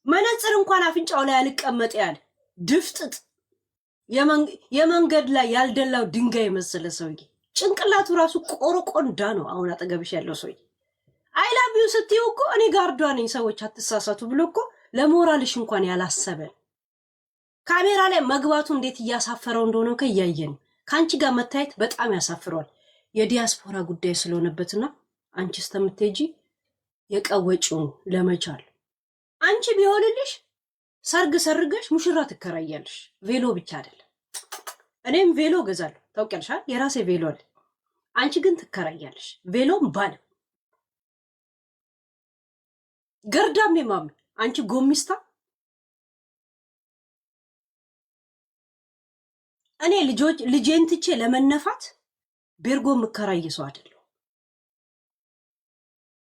መነጽር እንኳን አፍንጫው ላይ አልቀመጥ ያለ ድፍጥጥ የመንገድ ላይ ያልደላው ድንጋይ መሰለ ሰውዬ ጭንቅላቱ ራሱ ቆረቆንዳ ነው። አሁን አጠገብሽ ያለው ሰውዬ አይ ላቭ ዩ ስትይው እኮ እኔ ጋርዷ ነኝ ሰዎች አትሳሳቱ ብሎ እኮ ለሞራልሽ እንኳን ያላሰበ ካሜራ ላይ መግባቱ እንዴት እያሳፈረው እንደሆነ ከያየን ካንቺ ጋር መታየት በጣም ያሳፍረዋል። የዲያስፖራ ጉዳይ ስለሆነበትና አንቺ ስተምትጂ የቀወጪው ለመቻል አንቺ ቢሆንልሽ ሰርግ ሰርገሽ ሙሽራ ትከራያለሽ። ቬሎ ብቻ አይደለም እኔም ቬሎ ገዛለሁ ታውቂያለሽ፣ የራሴ ቬሎ አለ። አንቺ ግን ትከራያለሽ ቬሎም ባል ገርዳሜ ማሚ አንቺ ጎሚስታ። እኔ ልጄን ትቼ ለመነፋት ቤርጎ ምከራይ ሰው አይደለም።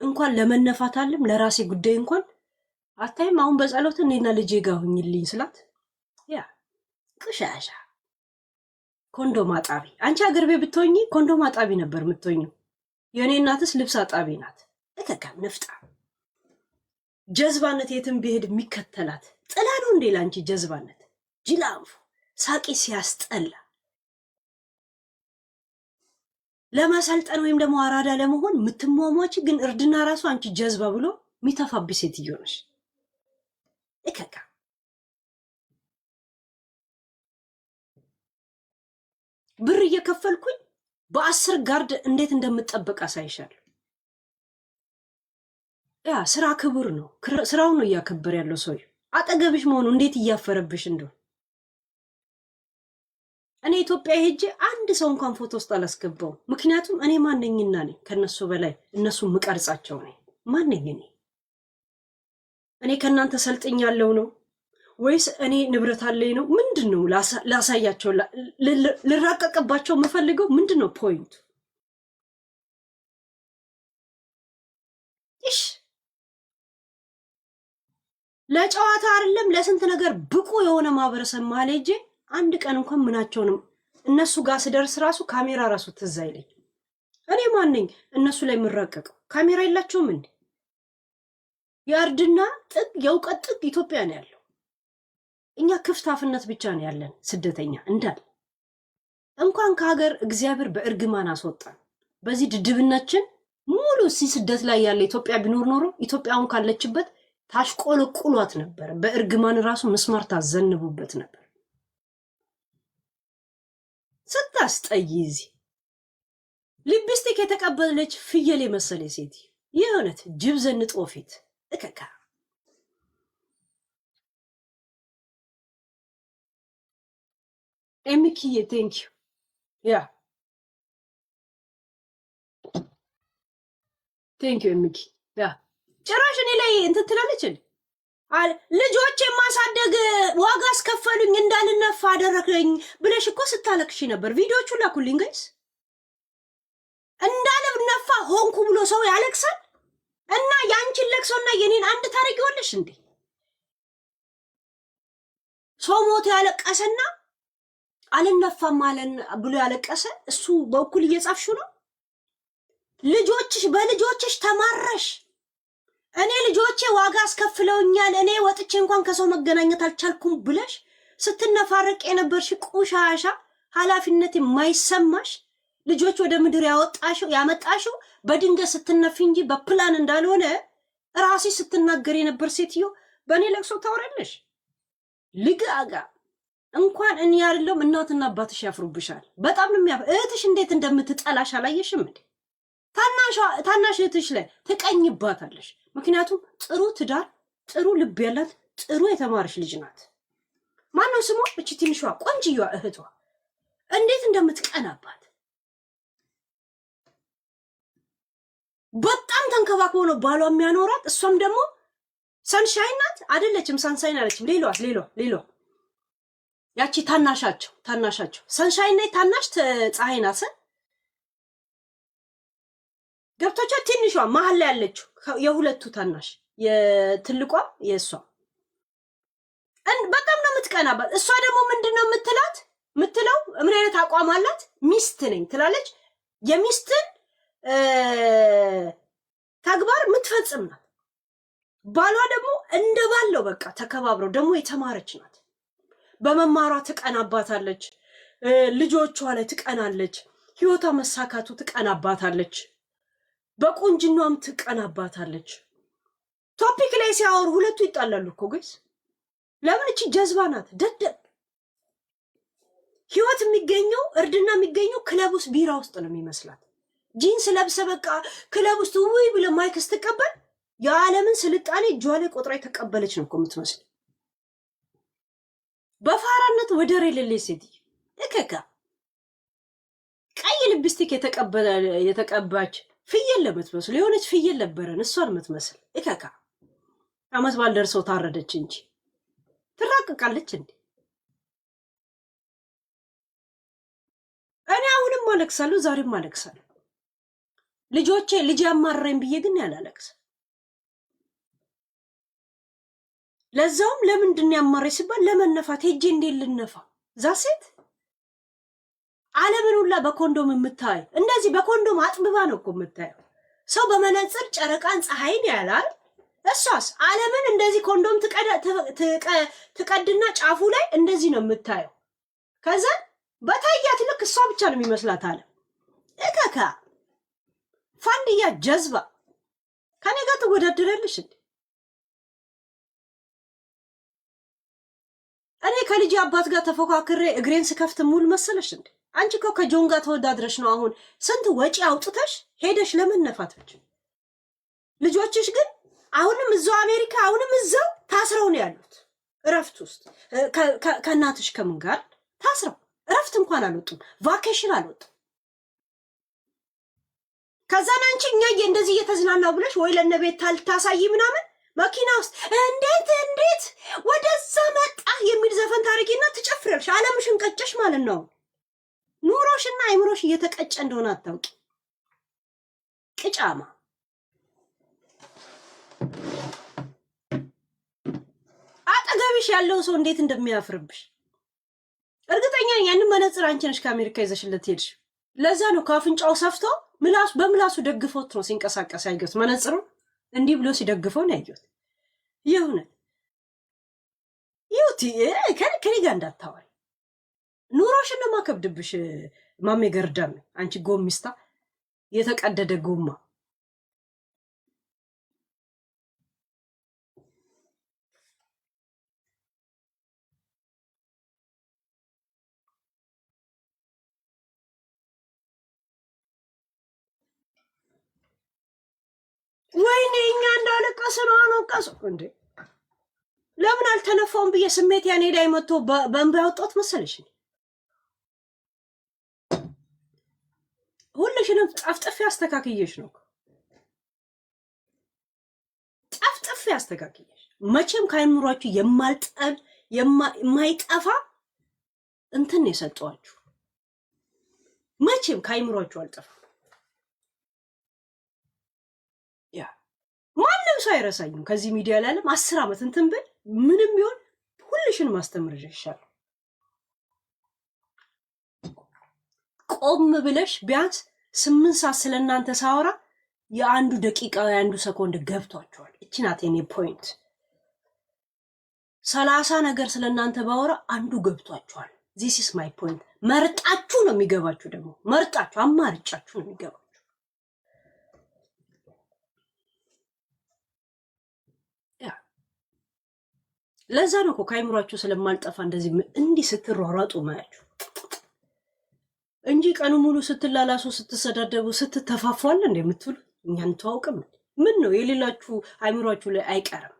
እንኳን ለመነፋት አለም ለራሴ ጉዳይ እንኳን አታይም። አሁን በጸሎት እኔና ልጄ ጋር ሁኝልኝ ስላት ያ ቅሻሻ ኮንዶም አጣቢ። አንቺ አገር ቤት ብትሆኚ ኮንዶም አጣቢ ነበር የምትሆኚው። የኔ እናትስ ልብስ አጣቢ ናት። እከካም ነፍጣ ጀዝባነት የትም ቢሄድ የሚከተላት ጥላ ነው እንዴ ላንቺ ጀዝባነት? ጅላንፉ ሳቂ ሲያስጠላ ለማሰልጠን ወይም ደግሞ አራዳ ለመሆን ምትሟሟች ግን እርድና ራሱ አንቺ ጀዝባ ብሎ ሚተፋብሽ ሴትዮ ነሽ። እከካ ብር እየከፈልኩኝ በ10 ጋርድ እንዴት እንደምጠበቅ አሳይሻለሁ። ያ ስራ ክብር ነው። ስራው ነው እያከበር ያለው ሰው አጠገብሽ መሆኑ እንዴት እያፈረብሽ እንደሆነ። እኔ ኢትዮጵያ ሄጄ አንድ ሰው እንኳን ፎቶ ውስጥ አላስገባው። ምክንያቱም እኔ ማንነኝና ነኝ ከነሱ በላይ እነሱ ምቀርጻቸው ነኝ። ማንነኝ እኔ ከናንተ ሰልጥኛለሁ ነው ወይስ እኔ ንብረት አለኝ ነው? ምንድነው ላሳያቸው ልራቀቅባቸው የምፈልገው ምንድነው ፖይንቱ? እሺ ለጨዋታ አይደለም ለስንት ነገር ብቁ የሆነ ማህበረሰብ መሀል ሄጄ አንድ ቀን እንኳን ምናቸውንም እነሱ ጋር ስደርስ ራሱ ካሜራ ራሱ ትዝ አይለኝ። እኔ ማንነኝ እነሱ ላይ የምራቀቀው? ካሜራ የላቸውም እንዴ? የእርድና ጥግ የእውቀት ጥግ ኢትዮጵያ ነው ያለው። እኛ ክፍት አፍነት ብቻ ነው ያለን ስደተኛ እንዳል እንኳን ከሀገር እግዚአብሔር በእርግማን አስወጣን። በዚህ ድድብናችን ሙሉ ስደት ላይ ያለ ኢትዮጵያ ቢኖር ኖሮ ኢትዮጵያውን ካለችበት ታሽቆለቁሏት ነበር። በእርግማን ራሱ መስማር ታዘንቡበት ነበር። ስታስጠይዚ ሊፕስቲክ የተቀበለች ፍየል የመሰለ ሴት የሆነት ጅብ ዘንጦ ፊት እከካ ኤሚኪዬ ቴንክ ዩ ያ ቴንክ ዩ ኤሚኪ ያ ጭራሽ እኔ ላይ እንትን ትላለች ልጆች የማሳደግ ዋጋ አስከፈሉኝ እንዳልነፋ አደረከኝ ብለሽ እኮ ስታለቅሽ ነበር። ቪዲዮቹ ላኩልኝ ጋይስ። እንዳልነፋ ሆንኩ ብሎ ሰው ያለቅሳል እና ያንቺን ለቅሶና የኔን አንድ ታረጊዋለሽ እንዴ? ሰው ሞት ያለቀሰና አልነፋም ማለን ብሎ ያለቀሰ እሱ በእኩል እየጻፍሽው ነው። ልጆችሽ በልጆችሽ ተማረሽ። እኔ ልጆቼ ዋጋ አስከፍለውኛል እኔ ወጥቼ እንኳን ከሰው መገናኘት አልቻልኩም ብለሽ ስትነፋረቅ የነበርሽ ቁሻሻ ኃላፊነት የማይሰማሽ ልጆች ወደ ምድር ያመጣሽው በድንገት ስትነፊ እንጂ በፕላን እንዳልሆነ ራሴ ስትናገር የነበር ሴትዮ በእኔ ለቅሶ ታወራለሽ። ልጋጋ እንኳን እኔ አይደለም እናትና አባትሽ ያፍሩብሻል። በጣም ነው እህትሽ እንዴት እንደምትጠላሽ አላየሽም እንዴ? ታናሽ እህትሽ ላይ ትቀኝባታለሽ። ምክንያቱም ጥሩ ትዳር ጥሩ ልብ ያላት ጥሩ የተማረች ልጅ ናት። ማነው ስሟ? እቺ ትንሿ ቆንጅዬዋ እህቷ እንዴት እንደምትቀናባት በጣም ተንከባክቦ ነው ባሏ የሚያኖራት። እሷም ደግሞ ሰንሻይን ናት አይደለችም? ሰንሻይን አለችም። ሌሏ ያቺ ታናሻቸው ሰንሻይን ላይ ታናሽ ፀሐይ ናት። ገብቶቻ ትንሿ መሀል ላይ ያለችው የሁለቱ ታናሽ የትልቋ የእሷ በጣም ነው የምትቀናባት። እሷ ደግሞ ምንድነው ምትለው ምን አይነት አቋም አላት? ሚስት ነኝ ትላለች። የሚስትን ተግባር ምትፈጽም ናት። ባሏ ደግሞ እንደ ባለው በቃ ተከባብረው ደግሞ የተማረች ናት። በመማሯ ትቀናባታለች፣ ልጆቿ ላይ ትቀናለች፣ ህይወቷ መሳካቱ ትቀናባታለች፣ በቁንጅናም ትቀናባታለች። ቶፒክ ላይ ሲያወሩ ሁለቱ ይጣላሉ እኮ ጋይስ። ለምን? እቺ ጀዝባ ናት፣ ደደብ። ህይወት የሚገኘው እርድና የሚገኘው ክለብ ውስጥ ቢራ ውስጥ ነው የሚመስላት። ጂንስ ለብሰ በቃ ክለብ ውስጥ ውይ ብለ ማይክ ስትቀበል የዓለምን ስልጣኔ እጇ ላይ ቆጥራ የተቀበለች ነው እኮ የምትመስል። በፋራነት ወደር የሌለ ሴት እከካ ቀይ ልብስቲክ የተቀባች ፍየል ለምትመስል የሆነች ፍየል ነበረን እሷን የምትመስል እከካ። አመት ባል ደርሰው ታረደች እንጂ ትራቅቃለች እንዴ? እኔ አሁንም አለቅሳለሁ፣ ዛሬም አለቅሳለሁ። ልጅ ያማረኝ ብዬ ግን ያላለቅስ። ለዛውም ለምንድን ያማረኝ ሲባል ለመነፋት ሄጄ እንዴት ልነፋ? ዛሴት ዓለምን ሁላ በኮንዶም የምታይ እንደዚህ በኮንዶም አጥብባ ነው እኮ የምታየው። ሰው በመነጽር ጨረቃን ፀሐይን ያላል። እሷስ ዓለምን እንደዚህ ኮንዶም ትቀድና ጫፉ ላይ እንደዚህ ነው የምታየው። ከዛ በታያት ልክ እሷ ብቻ ነው የሚመስላት ዓለም። እከካ ፋንድያ ጀዝባ ከኔ ጋር ትወዳደራለሽ እንዴ? እኔ ከልጅ አባት ጋር ተፎካክሬ እግሬን ስከፍት ሙሉ መሰለሽ እንዴ? አንቺ እኮ ከጆን ጋር ተወዳድረሽ ነው አሁን ስንት ወጪ አውጥተሽ ሄደሽ ለመነፋት ብቻ። ልጆችሽ ግን አሁንም እዛው አሜሪካ አሁንም እዛው ታስረው ነው ያሉት። እረፍት ውስጥ ከእናትሽ ከምን ጋር ታስረው እረፍት እንኳን አልወጡም፣ ቫኬሽን አልወጡም። ከዛን አንቺ እኛ እንደዚህ እየተዝናናው ብለሽ ወይ ለነቤት ታሳይ ምናምን መኪና ውስጥ እንዴት ወደዛ መጣ የሚል ዘፈን ታሪኪና ትጨፍሪያለሽ። ዓለምሽን ቀጨሽ ማለት ነው። ኑሮሽና አይምሮሽ እየተቀጨ እንደሆነ አታውቂ ቅጫማ። አጠገብሽ ያለው ሰው እንዴት እንደሚያፍርብሽ እርግጠኛ ነኝ። ያንን መነጽር አንቺ ነሽ ከአሜሪካ ይዘሽለት ሄድሽ። ለዛ ነው ከአፍንጫው ሰፍቶ በምላሱ ደግፎት ነው ሲንቀሳቀስ ያየሁት። መነጽሩ እንዲህ ብሎ ሲደግፈው ነው ያየሁት። የሆነ ይውቲ ከኔ ጋር እንዳታወሪ። ኑሮሽን ነው ማከብድብሽ ማሜ ገርዳም። አንቺ ጎሚስታ የተቀደደ ጎማ። ወይኔ እኛ እንዳለቀስ ነው አነቀሱ እንዴ? ለምን አልተነፋውም ብዬ ስሜት ያኔ ላይ መጥቶ በእንባ ያወጣሁት መሰለሽ? ሁልሽንም ጠፍጥፌ አስተካክየሽ ነው። ጠፍጥፌ አስተካክየሽ መቼም ከአይምሯችሁ የማይጠፋ እንትን የሰጠዋችሁ መቼም ከአይምሯችሁ አልጠፋ። ማንም ሰው አይረሳኝም ከዚህ ሚዲያ ላይ ዓለም 10 ዓመት እንትን ብል ምንም ቢሆን ሁልሽን ማስተምርሻለሁ። ቆም ብለሽ ቢያንስ 8 ሰዓት ስለናንተ ሳወራ የአንዱ ደቂቃ የአንዱ ሰኮንድ ገብቷቸዋል። እቺ ናት የኔ ፖይንት። 30 ነገር ስለናንተ ባወራ አንዱ ገብቷቸዋል። ዚስ ኢስ ማይ ፖይንት። መርጣችሁ ነው የሚገባችሁ። ደግሞ መርጣችሁ አማርጫችሁ ነው የሚገባችሁ። ለዛ ነው እኮ ከአይምሯችሁ ስለማልጠፋ እንደዚህ እንዲህ ስትሯሯጡ ማያችሁ እንጂ ቀኑ ሙሉ ስትላላሱ፣ ስትሰዳደቡ፣ ስትተፋፏል እንደምትሉ እኛን ተዋውቅም። ምን ነው የሌላችሁ አይምሯችሁ ላይ አይቀርም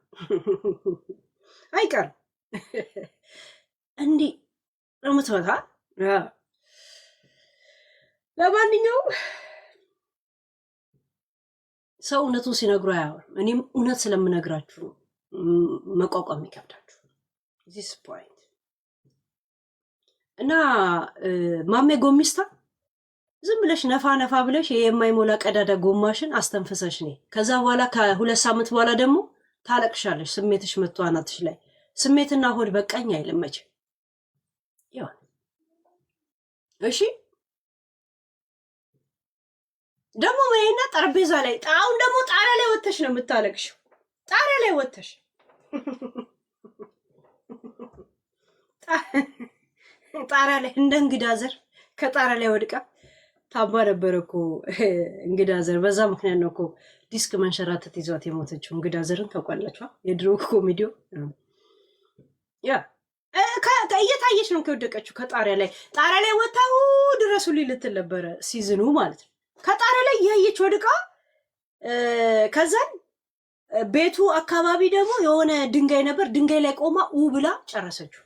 አይቀርም እንዲህ ነው የምትመታ። ለማንኛውም ሰው እውነቱን ሲነግሩ አያወራም። እኔም እውነት ስለምነግራችሁ መቋቋም ይከብዳችሁ። ዚስ ፖይንት እና ማሜ ጎሚስታ ዝም ብለሽ ነፋ ነፋ ብለሽ የማይሞላ ቀዳዳ ጎማሽን አስተንፈሰሽ ነይ። ከዛ በኋላ ከ2 ሳምንት በኋላ ደግሞ ታለቅሻለሽ። ስሜትሽ መጥቶ አናትሽ ላይ ስሜትና ሆድ በቃኝ አይልም መቼም ይሆን። እሺ ደግሞ ወይና ጠረጴዛ ላይ አሁን ደግሞ ጣራ ላይ ወጥተሽ ነው የምታለቅሽው። ጣሪያ ላይ ወተሽ ጣሪያ ላይ እንደ እንግዳ ዘር ከጣሪያ ላይ ወድቃ ታባ ነበር እኮ እንግዳ ዘር። በዛ ምክንያት ነው እኮ ዲስክ መንሸራተት ይዟት የሞተችው። እንግዳ ዘርን ታውቃላችሁ? የድሮ ኮሜዲዮ ያ እየታየች ነው ከወደቀችው ከጣሪያ ላይ። ጣሪያ ላይ ወጣው ድረሱ ልትል ነበረ ሲዝኑ ማለት ነው። ከጣሪያ ላይ እያየች ወድቃ ከዛን ቤቱ አካባቢ ደግሞ የሆነ ድንጋይ ነበር። ድንጋይ ላይ ቆማ ብላ ጨረሰችው።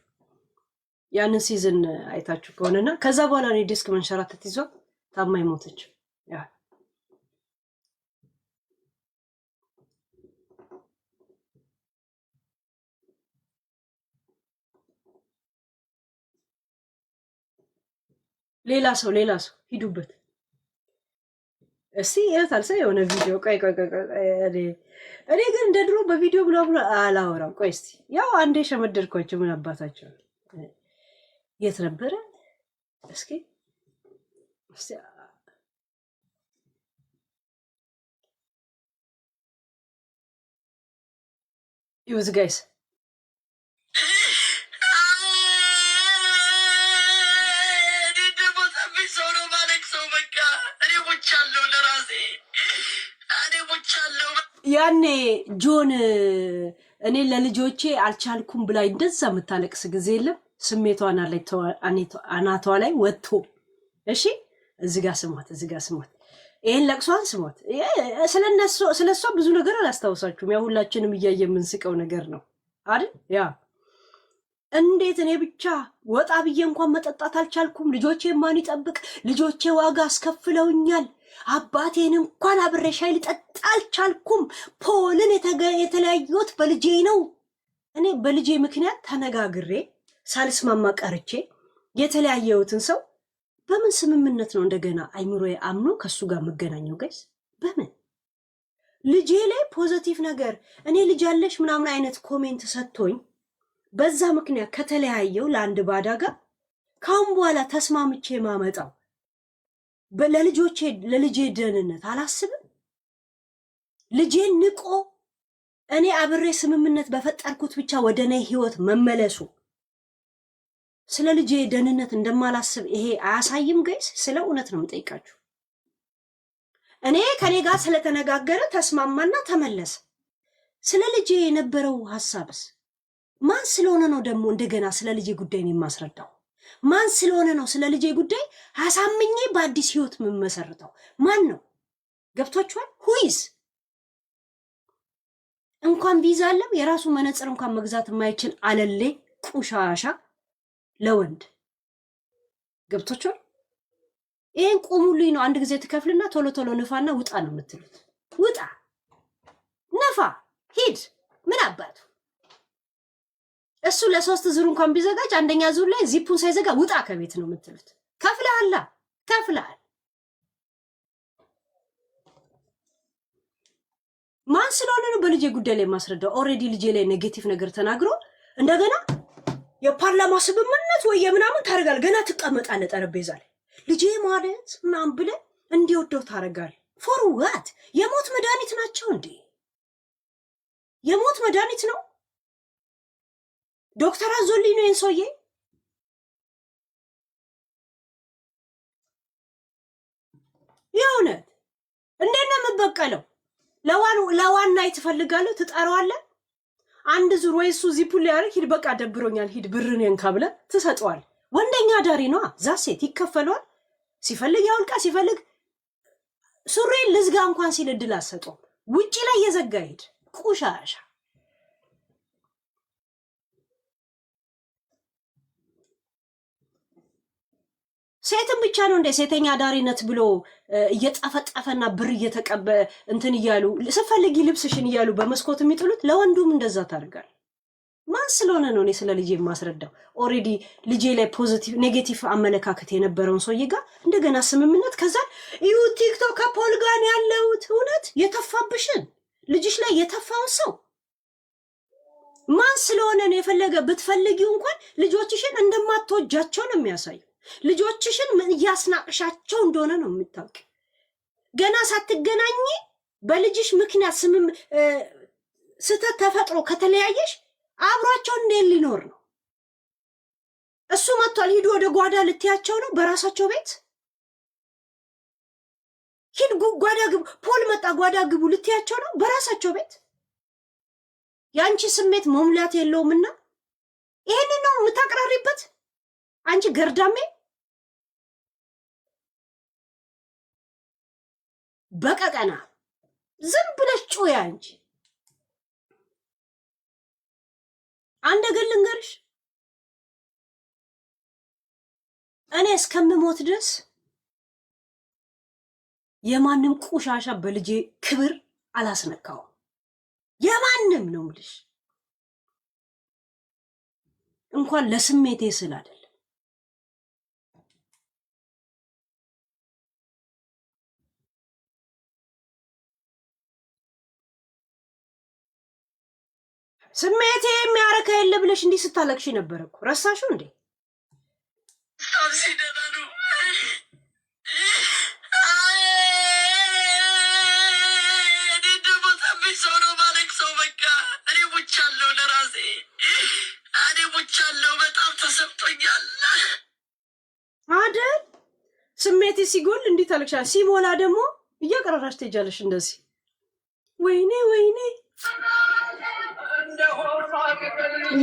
ያንን ሲዝን አይታችሁ ከሆነና ከዛ በኋላ ነው ዲስክ መንሸራተት ይዟት ታማ የሞተችው። ያ ሌላ ሰው ሂዱበት እስቲ ያታልሰ የሆነ ቪዲዮ ቆይ እኔ ግን እንደ ድሮ በቪዲዮ ብሎ አላወራም። ቆይ እስቲ ያው አንዴ ሸመደድኳቸው። ምን አባታቸው የት ነበረ? እስኪ ይውዝ ጋይስ ያኔ ጆን እኔ ለልጆቼ አልቻልኩም ብላ እንደዛ የምታለቅስ ጊዜ የለም። ስሜቷን አናቷ ላይ ወጥቶ እሺ፣ እዚህ ጋር ስሟት፣ ይሄን ለቅሷን ስሟት። ስለሷ ብዙ ነገር አላስታውሳችሁም። ያ ሁላችንም እያየ የምንስቀው ነገር ነው አይደል? ያ እንዴት እኔ ብቻ ወጣ ብዬ እንኳን መጠጣት አልቻልኩም። ልጆቼ ማን ይጠብቅ? ልጆቼ ዋጋ አስከፍለውኛል። አባቴን እንኳን አብሬ ሻይ ልጠጣ አልቻልኩም። ፖልን የተለያዩት በልጄ ነው። እኔ በልጄ ምክንያት ተነጋግሬ ሳልስማማ ቀርቼ የተለያየሁትን ሰው በምን ስምምነት ነው እንደገና አይምሮዬ አምኖ ከሱ ጋር መገናኘው? ጋይስ በምን ልጄ ላይ ፖዚቲቭ ነገር እኔ ልጅ ያለሽ ምናምን አይነት ኮሜንት ሰጥቶኝ በዛ ምክንያት ከተለያየው ለአንድ ባዳ ጋር ካሁን በኋላ ተስማምቼ ማመጣው ለልጄ ደህንነት አላስብም? ልጄን ንቆ እኔ አብሬ ስምምነት በፈጠርኩት ብቻ ወደ እኔ ህይወት መመለሱ ስለ ልጄ ደህንነት እንደማላስብ ይሄ አያሳይም? ጋይስ ስለ እውነት ነው የምጠይቃችሁ። እኔ ከኔ ጋር ስለተነጋገረ ተስማማና ተመለሰ። ስለ ልጄ የነበረው ሐሳብስ ማን ስለሆነ ነው ደግሞ እንደገና ስለ ልጄ ጉዳይ ነው የማስረዳው? ማን ስለሆነ ነው ስለ ልጄ ጉዳይ አሳምኜ በአዲስ ህይወት የምመሰርተው? ማን ነው? ገብቷችኋል? ሁይስ እንኳን ቪዛ አለም የራሱ መነጽር እንኳን መግዛት የማይችል አለሌ ቁሻሻ ለወንድ ገብቷችኋል? ይሄን ቆሙልኝ ነው አንድ ጊዜ ትከፍልና ቶሎ ቶሎ ንፋና ውጣ ነው የምትሉት። ውጣ፣ ነፋ፣ ሂድ። ምን አባቱ እሱ ለሶስት ዙር እንኳን ቢዘጋጅ አንደኛ ዙር ላይ ዚፑን ሳይዘጋ ውጣ ከቤት ነው የምትሉት። ከፍለሃል። ማን ስለሆነ ነው በልጄ ጉዳይ ላይ ማስረዳው? ኦልሬዲ ልጄ ላይ ኔጌቲቭ ነገር ተናግሮ እንደገና የፓርላማ ስምምነት ወይ የምናምን ታደርጋል። ገና ትቀመጣለህ ጠረጴዛ ላይ ልጄ ማለት ምናምን ብለህ እንዲወደው ታደርጋል። ፎር ዋት? የሞት መድኃኒት ናቸው እንዴ? የሞት መድኃኒት ነው። ዶክተር አዞልኝ ነው ይሄን ሰውዬ። የእውነት እንዴት ነው የምበቀለው? ለዋና ትፈልጋለህ፣ ትጠራዋለህ። አንድ ዙር ወይ እሱ ዚፑን ሊያደርግ ሂድ፣ በቃ ደብሮኛል፣ ሂድ ብርን የንካ ብለህ ትሰጠዋል። ወንደኛ ዳሪ ነዋ። ዛሴት ይከፈለዋል። ሲፈልግ ያውልቃ፣ ሲፈልግ ሱሬን ልዝጋ እንኳን ሲል እድል አሰጠው። ውጪ ላይ የዘጋ ሂድ ቁሻሻ። ሴትን ብቻ ነው እንደ ሴተኛ ዳሪነት ብሎ እየጠፈጠፈና ብር እየተቀበ እንትን እያሉ ስፈልጊ ልብስሽን እያሉ በመስኮት የሚጥሉት? ለወንዱም እንደዛ ታደርጋል። ማን ስለሆነ ነው እኔ ስለ ልጄ የማስረዳው? ኦልሬዲ ልጄ ላይ ፖዚቲቭ ኔጌቲቭ አመለካከት የነበረውን ሰውዬ ጋር እንደገና ስምምነት። ከዛ ይሁ ቲክቶክ ከፖል ጋር ያለውት እውነት የተፋብሽን ልጅሽ ላይ የተፋውን ሰው ማን ስለሆነ ነው? የፈለገ ብትፈልጊው እንኳን ልጆችሽን እንደማትወጃቸው ነው የሚያሳዩ። ልጆችሽን እያስናቅሻቸው እንደሆነ ነው የምታውቂ። ገና ሳትገናኝ በልጅሽ ምክንያት ስተት ተፈጥሮ ከተለያየሽ አብሯቸው እንዴት ሊኖር ነው? እሱ መጥቷል። ሂዱ ወደ ጓዳ ልትያቸው ነው በራሳቸው ቤት ሂድ ጓዳ ግቡ። ፖል መጣ ጓዳ ግቡ ልትያቸው ነው በራሳቸው ቤት። ያንቺ ስሜት መሙላት የለውምና ይሄንን ነው የምታቀራሪበት አንቺ ገርዳሜ። በቀቀና ዝም ብለሽ ጩያ እንጂ። አንድ ነገር ልንገርሽ፣ እኔ እስከምሞት ድረስ የማንም ቆሻሻ በልጄ ክብር አላስነካውም። የማንም ነው የምልሽ፣ እንኳን ለስሜቴ ስል አይደለም። ስሜቴ የሚያረካ የለ ብለሽ እንዲህ ስታለቅሽ ነበር እኮ ረሳሽው እንዴ? አይደል? ስሜቴ ሲጎል እንዲህ ታለቅሻለሽ፣ ሲሞላ ደግሞ እያቀረራሽ ትሄጃለሽ እንደዚህ። ወይኔ ወይኔ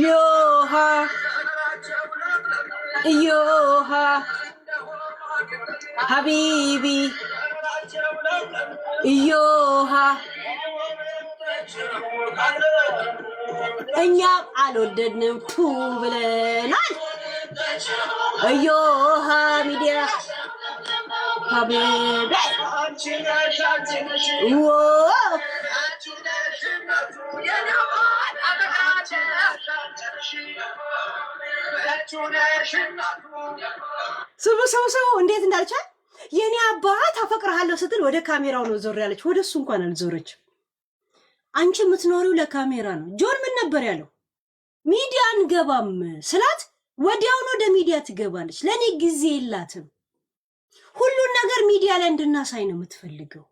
ዮሃ ዮሃ ሀቢቢ ዮሃ እኛ አልወደድንም ቱ ብለናል። ዮሃ ሚዲያ ሀቢቢ ሰው እንዴት እንዳልቻል የኔ አባት አፈቅርሃለሁ ስትል ወደ ካሜራው ነው ዞር ያለች። ወደ እሱ እንኳን አልዞረች። አንቺ የምትኖሪው ለካሜራ ነው። ጆን ምን ነበር ያለው? ሚዲያ አንገባም ስላት ወዲያውኑ ወደ ሚዲያ ትገባለች። ለኔ ጊዜ የላትም። ሁሉን ነገር ሚዲያ ላይ እንድናሳይ ነው የምትፈልገው።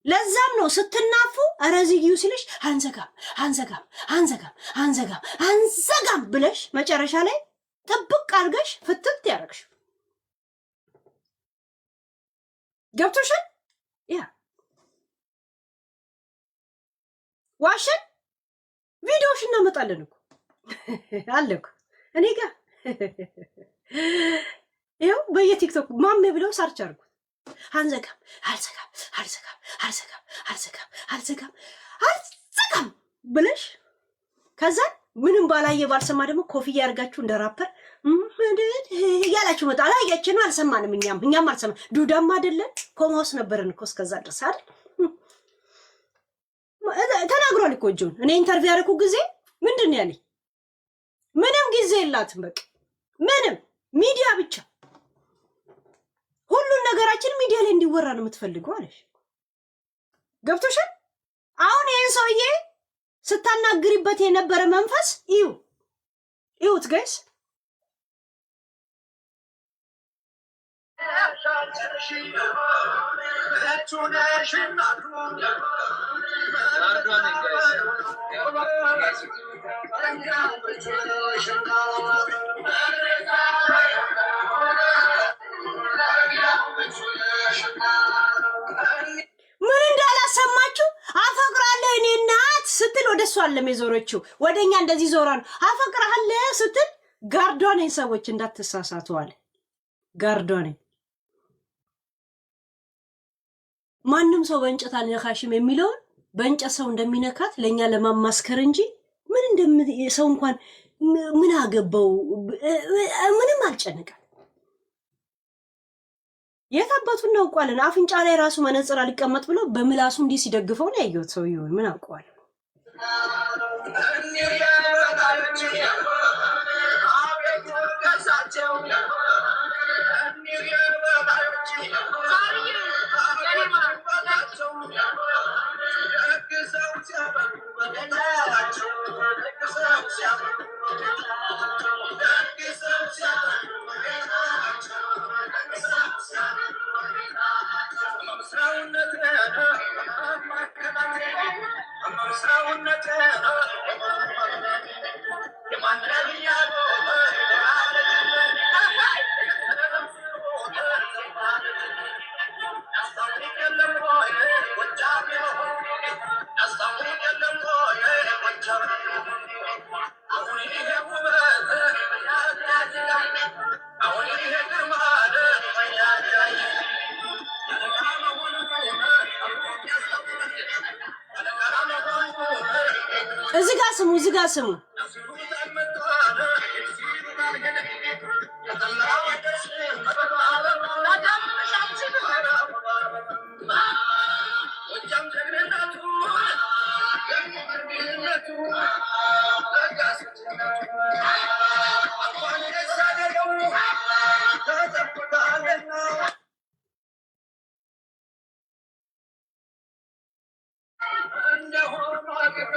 ለዛም ነው ስትናፉ አረዚጊው ሲልሽ አንዘጋም ብለሽ መጨረሻ ላይ ጥብቅ አድርገሽ ፍትት ያረግሽ። ገብቶሻል? ያ ዋሽን ቪዲዮሽ እናመጣለን እኮ አለኩ እኔ ጋር ይኸው በየቲክቶክ ማሜ ብለው ሰርች አድርጉት። አልዘጋም ብለሽ ከዛ ምንም ባላየ ባልሰማ ደግሞ ኮፍያ ያርጋችሁ እንደ ራፐር እያላችሁ መጣ። አላያችንም፣ አልሰማንም። እኛም አልሰማ ዱዳም አይደለን ኮማ ውስጥ ነበርን እኮ እስከዛ ድረስ አይደል? ተናግሯል እኮ ጆን። እኔ ኢንተርቪው ያደረኩ ጊዜ ምንድን ነው ያለኝ? ምንም ጊዜ የላትም በቃ ምንም ሚዲያ ብቻ ሁሉን ነገራችን ሚዲያ ላይ እንዲወራ ነው የምትፈልገው አለሽ። ገብቶሻል? አሁን ይሄን ሰውዬ ስታናግሪበት የነበረ መንፈስ ይሁት ጋይስ ምን እንዳላሰማችሁ አፈቅራለሁ እኔ እናት ስትል ወደሱ አለም የዞረችው ወደኛ እንደዚህ ዞራ ነው። አፈቅራለሁ ስትል ጋርዶኔ ሰዎች እንዳትሳሳቱ አለ። ጋርዶኔ ማንም ሰው በእንጨት አልነካሽም የሚለውን በእንጨት ሰው እንደሚነካት ለኛ ለማማስከር እንጂ ምን ሰው እንኳን ምን አገባው ምንም አልጨነቃል። የታባቱን ነው ቋልን አፍንጫ ላይ ራሱ መነጽር አልቀመጥ ብሎ በምላሱ እንዲህ ሲደግፈው ነው ያየሁት። ሰው ይሁን ምን አውቀዋል። እዚህ ጋር ስሙ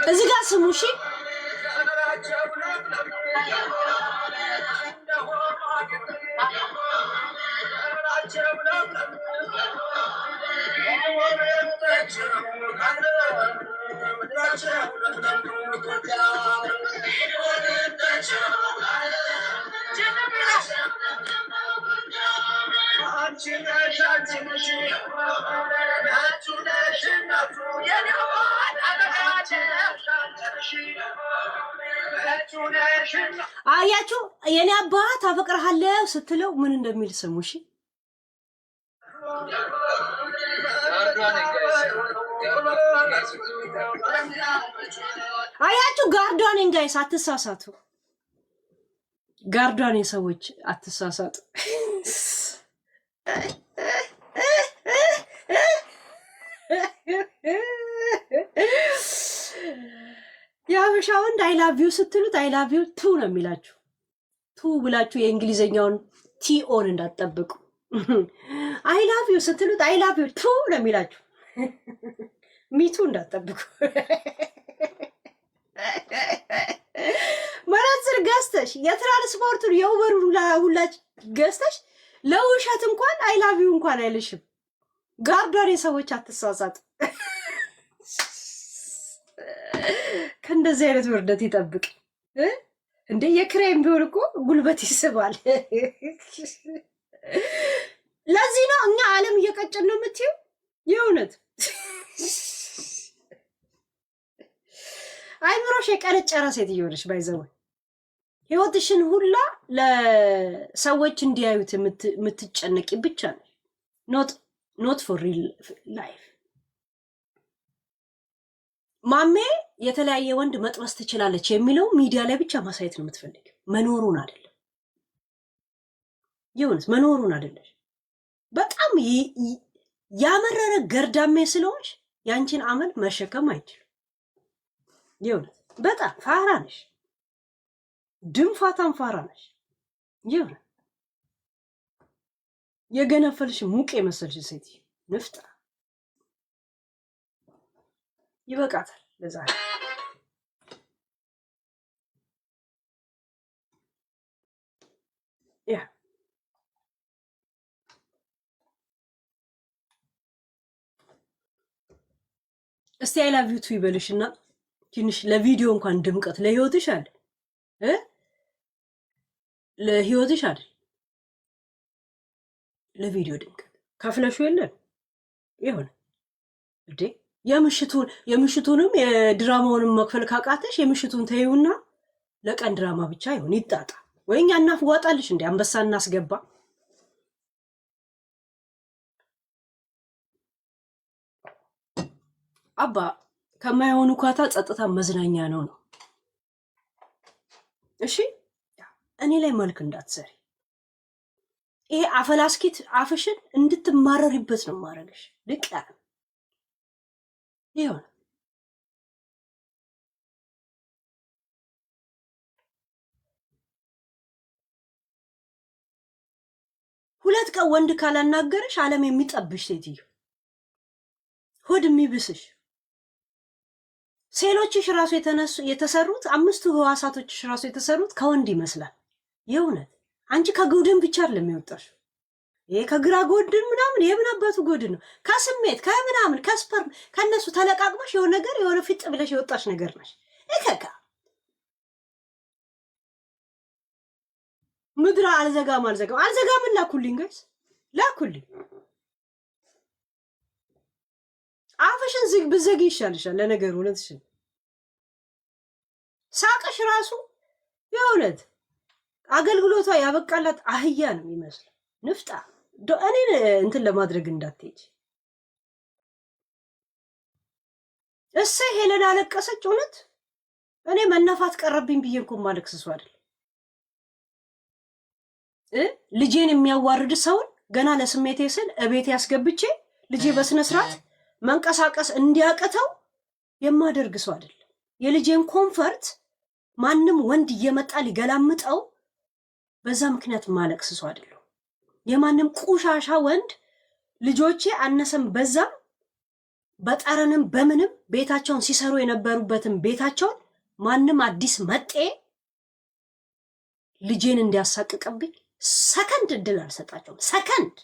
እዚህ ጋር ስሙ እሺ አያችሁ የኔ አባት አፈቅርሃለሁ ስትለው ምን እንደሚል ስሙ እሺ አያችሁ ጋርዷን ጋይስ አትሳሳቱ ጋርዷን ሰዎች አትሳሳቱ ያበሻ ወንድ አይ ላቭ ዩ ስትሉት አይ ላቭ ዩ ቱ ነው የሚላችሁ ቱ ብላችሁ የእንግሊዘኛውን ቲ ኦን እንዳትጠብቁ አይ ላቭ ዩ ስትሉት አይ ላቭ ዩ ቱ ነው የሚላችሁ ሚቱ እንዳትጠብቁ መነጽር ገዝተሽ የትራንስፖርቱን የኡበሩን ሁላች ገዝተሽ ለውሸት እንኳን አይ ላቭ ዩ እንኳን አይልሽም ጋርዷን ሰዎች አትሳሳቱ ከእንደዚህ አይነት ውርደት ይጠብቅ እንደ የክሬም ቢሆን እኮ ጉልበት ይስባል ለዚህ ነው እኛ ዓለም እየቀጨን ነው የምትይው የእውነት አይምሮሽ የቀረጨረ ሴትዮ ነሽ ባይዘው ህይወትሽን ሁላ ለሰዎች እንዲያዩት የምትጨነቂ ብቻ ነሽ not for real life ማሜ የተለያየ ወንድ መጥበስ ትችላለች የሚለው ሚዲያ ላይ ብቻ ማሳየት ነው የምትፈልጊው መኖሩን አይደለም ይሁንስ መኖሩን አይደለም በጣም ያመረረ ገርዳሜ ስለሆንሽ ያንቺን አመል መሸከም አይችልም ይሁን በጣም ፋራ ነሽ ድንፋታም ፋራ ነሽ ይሁን የገነፈልሽ ሙቅ የመሰልሽ ሴት ንፍጣ ይበቃታል ለዛሬ ያ እስቲ አይ ላቭ ዩ ቱ ይበልሽና ትንሽ ለቪዲዮ እንኳን ድምቀት ለህይወትሽ አለ ለህይወትሽ አለ ለቪዲዮ ድምቀት ከፍለሹ የለን ይሁን እንዴ የምሽቱንም የድራማውንም መክፈል ካቃተሽ የምሽቱን ተይውና ለቀን ድራማ ብቻ ይሁን ይጣጣ ወይኛ እናፍዋጣልሽ እንዴ አንበሳ እናስገባ አባ ከማይሆኑ ኳታ ጸጥታ መዝናኛ ነው እሺ እኔ ላይ መልክ እንዳትሰሪ ይሄ አፈላስኪት አፍሽን እንድትማረሪበት ነው ማረግሽ ልቅ ይሁን ሁለት ቀን ወንድ ካላናገርሽ ዓለም የሚጠብሽ ሴትዮ ሆድ የሚብስሽ ሴሎችሽ ራሱ የተሰሩት አምስቱ ህዋሳቶችሽ ራሱ የተሰሩት ከወንድ ይመስላል የእውነት አንቺ ከጉድን ብቻ አይደለም የሚወጣሽ ይሄ ከግራ ጎድን ምናምን የምን አባቱ ጎድን ነው? ከስሜት ከምናምን ከስፐርም ከነሱ ተለቃቅመሽ የሆነ ነገር የሆነ ፍጥ ብለሽ የወጣሽ ነገር ነሽ። እከካ ምድራ አልዘጋም ላኩልኝ ጋይስ ላኩልኝ። አፍሽን ዝግ ብዘጊ ይሻልሻል። ለነገሩ እውነትሽን ሳቅሽ ራሱ የእውነት አገልግሎቷ ያበቃላት አህያ ነው የሚመስለው። ንፍጣ እኔን እንትን ለማድረግ እንዳትሄጂ። እሰይ ሄለን አለቀሰች። እውነት እኔ መነፋት ቀረብኝ ብዬ እንኳን ማለቅስሱ አይደል ልጄን የሚያዋርድ ሰውን ገና ለስሜቴ ስል እቤት ያስገብቼ ልጄ በስነ ስርዓት መንቀሳቀስ እንዲያቀተው የማደርግ ሰው አይደል። የልጄን ኮምፈርት ማንም ወንድ እየመጣ ሊገላምጠው በዛ ምክንያት ማለቅስ ሰው አይደል። የማንም ቁሻሻ ወንድ ልጆቼ አነሰም በዛም በጠረንም በምንም ቤታቸውን ሲሰሩ የነበሩበትን ቤታቸውን ማንም አዲስ መጤ ልጄን እንዲያሳቅቅብኝ ሰከንድ እድል አልሰጣቸውም። ሰከንድ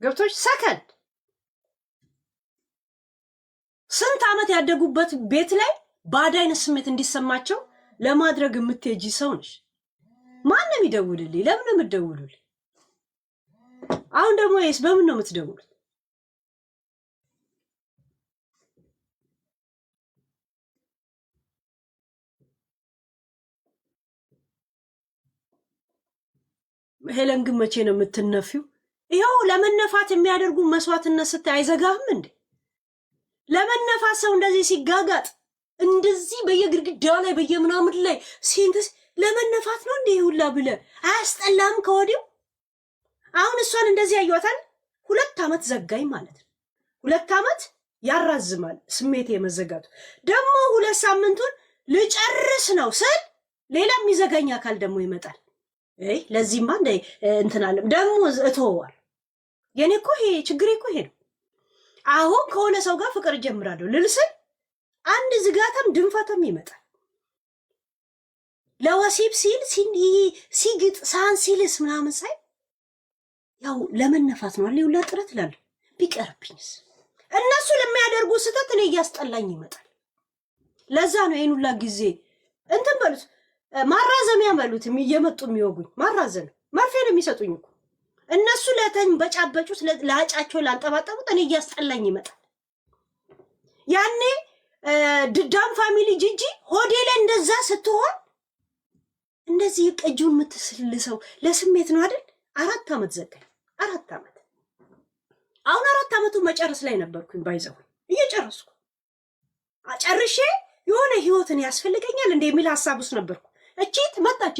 ገብቶች ሰከንድ ስንት ዓመት ያደጉበት ቤት ላይ ባዳ አይነት ስሜት እንዲሰማቸው ለማድረግ የምትሄጂ ሰው ነሽ። ማንም ይደውልልኝ? ለምን ነው የምትደውሉልኝ? አሁን ደግሞ ይስ በምን ነው የምትደውሉት? ሄለን ግን መቼ ነው የምትነፊው? ይኸው ለመነፋት የሚያደርጉ መስዋዕትነት ስታይ አይዘጋህም እንዴ? ለመነፋት ሰው እንደዚህ ሲጋጋጥ እንደዚህ በየግድግዳው ላይ በየምናምን ላይ ሲንትስ ለመነፋት ነው እንዴ ሁላ ብለ አያስጠላም? ከወዲሁ አሁን እሷን እንደዚህ ያዩታል። 2 ዓመት ዘጋኝ ማለት ነው። 2 ዓመት ያራዝማል ስሜት የመዘጋቱ። ደግሞ 2 ሳምንቱን ልጨርስ ነው ስል ሌላ የሚዘጋኝ አካል ደግሞ ይመጣል። ለዚህማ እንደ እንትናለ ደግሞ እተወዋል። የኔ እኮ ይሄ ችግሬ እኮ ይሄ ነው። አሁን ከሆነ ሰው ጋር ፍቅር ጀምራለሁ ልልስል አንድ ዝጋታም ድንፋታም ይመጣል። ለወሲብ ሲል ሲግጥ ሳን ሲልስ ምናምን ሳይ ያው ለመነፋት ነው አለ ሁላ ጥረት እላለሁ። ቢቀርብኝስ እነሱ ለሚያደርጉ ስህተት እኔ እያስጠላኝ ይመጣል። ለዛ ነው ይሄን ሁላ ጊዜ እንትን በሉት ማራዘሚያ በሉት እየመጡ የሚወጉኝ ማራዘም መርፌ ነው የሚሰጡኝ እኮ እነሱ ለተኝ በጫበጩት ለአጫቸው ላንጠባጠቡት እኔ እያስጠላኝ ይመጣል። ያኔ ድዳም ፋሚሊ ጂጂ ሆዴ ላይ እንደዛ ስትሆን እንደዚህ እጁን የምትስልሰው ለስሜት ነው አይደል? 4 ዓመት ዘጋኝ። 4 ዓመት አሁን 4 ዓመቱ መጨረስ ላይ ነበርኩኝ። ባይዘው እየጨረስኩ አጨርሼ የሆነ ህይወትን ያስፈልገኛል እንደሚል ሐሳብ ውስጥ ነበርኩ። እቺት መጣች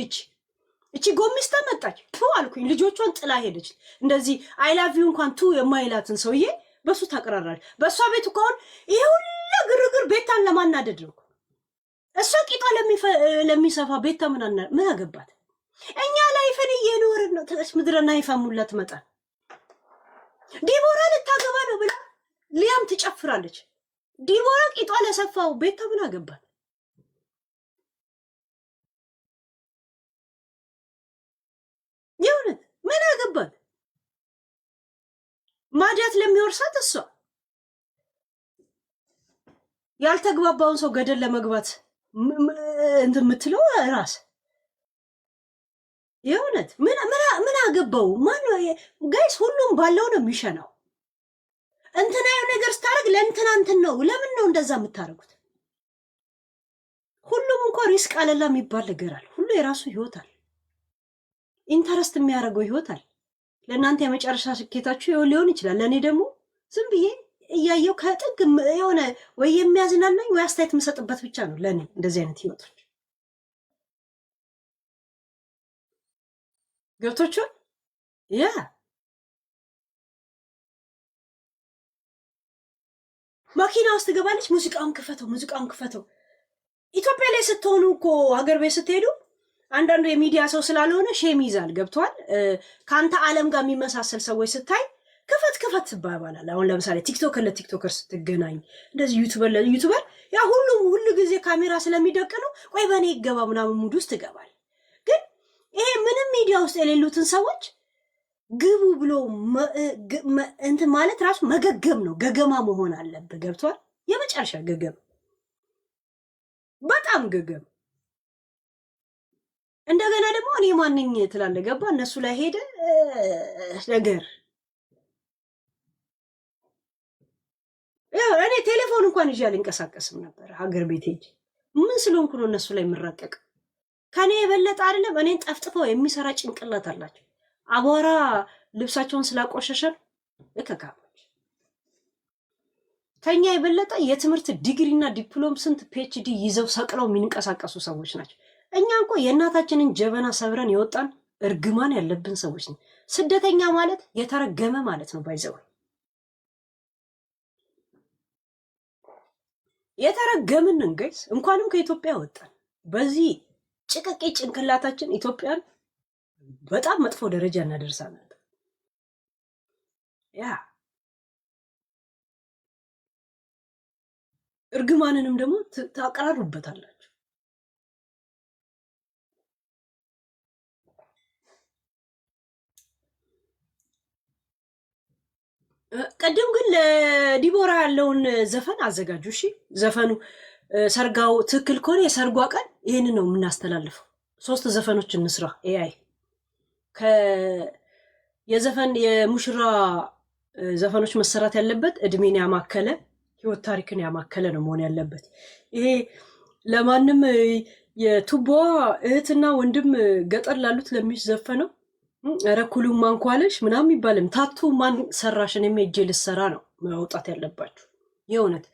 እቺ ጎሚስታ መጣች ቱ አልኩኝ። ልጆቿን ጥላ ሄደች። እንደዚህ አይ ላቭ ዩ እንኳን ቱ የማይላትን ሰውዬ በሱ ታቀራራለች። በሷ ቤት እንኳን ይሄ ሁሉ ግርግር ቤታን ለማናደድ ነው። እሷ ቂጧ ለሚሰፋ ቤታ ምን አገባት? እኛ ላይፈን እየኖርን ነው። ተስ ምድረና ይፈሙላ ትመጣ ዲቦራ ልታገባ ነው ብላ ሊያም ትጨፍራለች። ዲቦራ ቂጧ ለሰፋው ቤታ ምን አገባት? የእውነት ምን አገባት? ማዲያት ለሚወርሳት እሷ ያልተግባባውን ሰው ገደል ለመግባት እንትን የምትለው ራስ የእውነት ምን አገባው? ማን ጋይስ ሁሉም ባለው ነው የሚሸናው። እንትና የሆነ ነገር ስታደርግ ለእንትና እንትን ነው። ለምን ነው እንደዛ የምታደርጉት? ሁሉም እንኳን ሪስክ አለላ የሚባል ነገር አለ። ሁሉ የራሱ ህይወት አለ። ኢንተረስት የሚያደርገው ህይወት አለ። ለእናንተ የመጨረሻ ስኬታችሁ ሊሆን ይችላል። ለእኔ ደግሞ ዝም ብዬ እያየው ከጥግ የሆነ ወይ የሚያዝናናኝ ወይ አስተያየት የምሰጥበት ብቻ ነው ለእኔ እንደዚህ አይነት ህይወቶች። ገብቶቹ ያ መኪና ውስጥ ትገባለች። ሙዚቃውን ክፈተው። ኢትዮጵያ ላይ ስትሆኑ እኮ ሀገር ቤት ስትሄዱ አንዳንዱ የሚዲያ ሰው ስላልሆነ ሼም ይዛል። ገብቷል። ከአንተ ዓለም ጋር የሚመሳሰል ሰዎች ስታይ ክፈት ትባባላል። አሁን ለምሳሌ ቲክቶከር ለቲክቶከር ስትገናኝ እንደዚህ ዩቲዩበር ለዩቲዩበር ያ ሁሉ ጊዜ ካሜራ ስለሚደቅነው ቆይ በእኔ ይገባ ምናምን ሙድ ውስጥ ትገባል። ግን ይሄ ምንም ሚዲያ ውስጥ የሌሉትን ሰዎች ግቡ ብሎ እንትን ማለት ራሱ መገገም ነው። ገገማ መሆን አለብህ። ገብቷል? የመጨረሻ ገገም፣ በጣም ገገም። እንደገና ደግሞ እኔ ማንኝ ትላለህ። ገባ? እነሱ ላይ ሄደ ነገር ያው እኔ ቴሌፎን እንኳን ይዤ አልንቀሳቀስም ነበር ሀገር ቤት ሄጄ። ምን ስለሆንኩ ነው እነሱ ላይ የምራቀቅ? ከኔ የበለጠ አይደለም እኔን ጠፍጥፈው የሚሰራ ጭንቅላት አላቸው። አቧራ ልብሳቸውን ስላቆሸሸን እከካሞች። ከኛ የበለጠ የትምህርት ዲግሪና ዲፕሎም ስንት ፒኤችዲ ይዘው ሰቅለው የሚንቀሳቀሱ ሰዎች ናቸው። እኛ እንኳ የእናታችንን ጀበና ሰብረን የወጣን እርግማን ያለብን ሰዎች ነን። ስደተኛ ማለት የተረገመ ማለት ነው። ባይዘው የተረገምን እንገይስ እንኳንም ከኢትዮጵያ ወጣን። በዚህ ጭቅቄ ጭንቅላታችን ኢትዮጵያን በጣም መጥፎ ደረጃ እናደርሳለን። ያ እርግማንንም ደግሞ ታቀራሩበታላችሁ። ቀደም ግን ለዲቦራ ያለውን ዘፈን አዘጋጁ። እሺ ዘፈኑ ሰርጋው ትክክል ከሆነ የሰርጓ ቀን ይህን ነው የምናስተላልፈው። 3 ዘፈኖች እንስራ። ኤአይ የዘፈን የሙሽራ ዘፈኖች መሰራት ያለበት እድሜን ያማከለ ህይወት ታሪክን ያማከለ ነው መሆን ያለበት። ይሄ ለማንም የቱቦዋ እህትና ወንድም ገጠር ላሉት ለሚዘፈነው ረኩሉ ማንኳለሽ ምናምን ይባልም ታቱ ማን ሰራሽን የሚሄጄ ልሰራ ነው መውጣት ያለባችሁ። የእውነት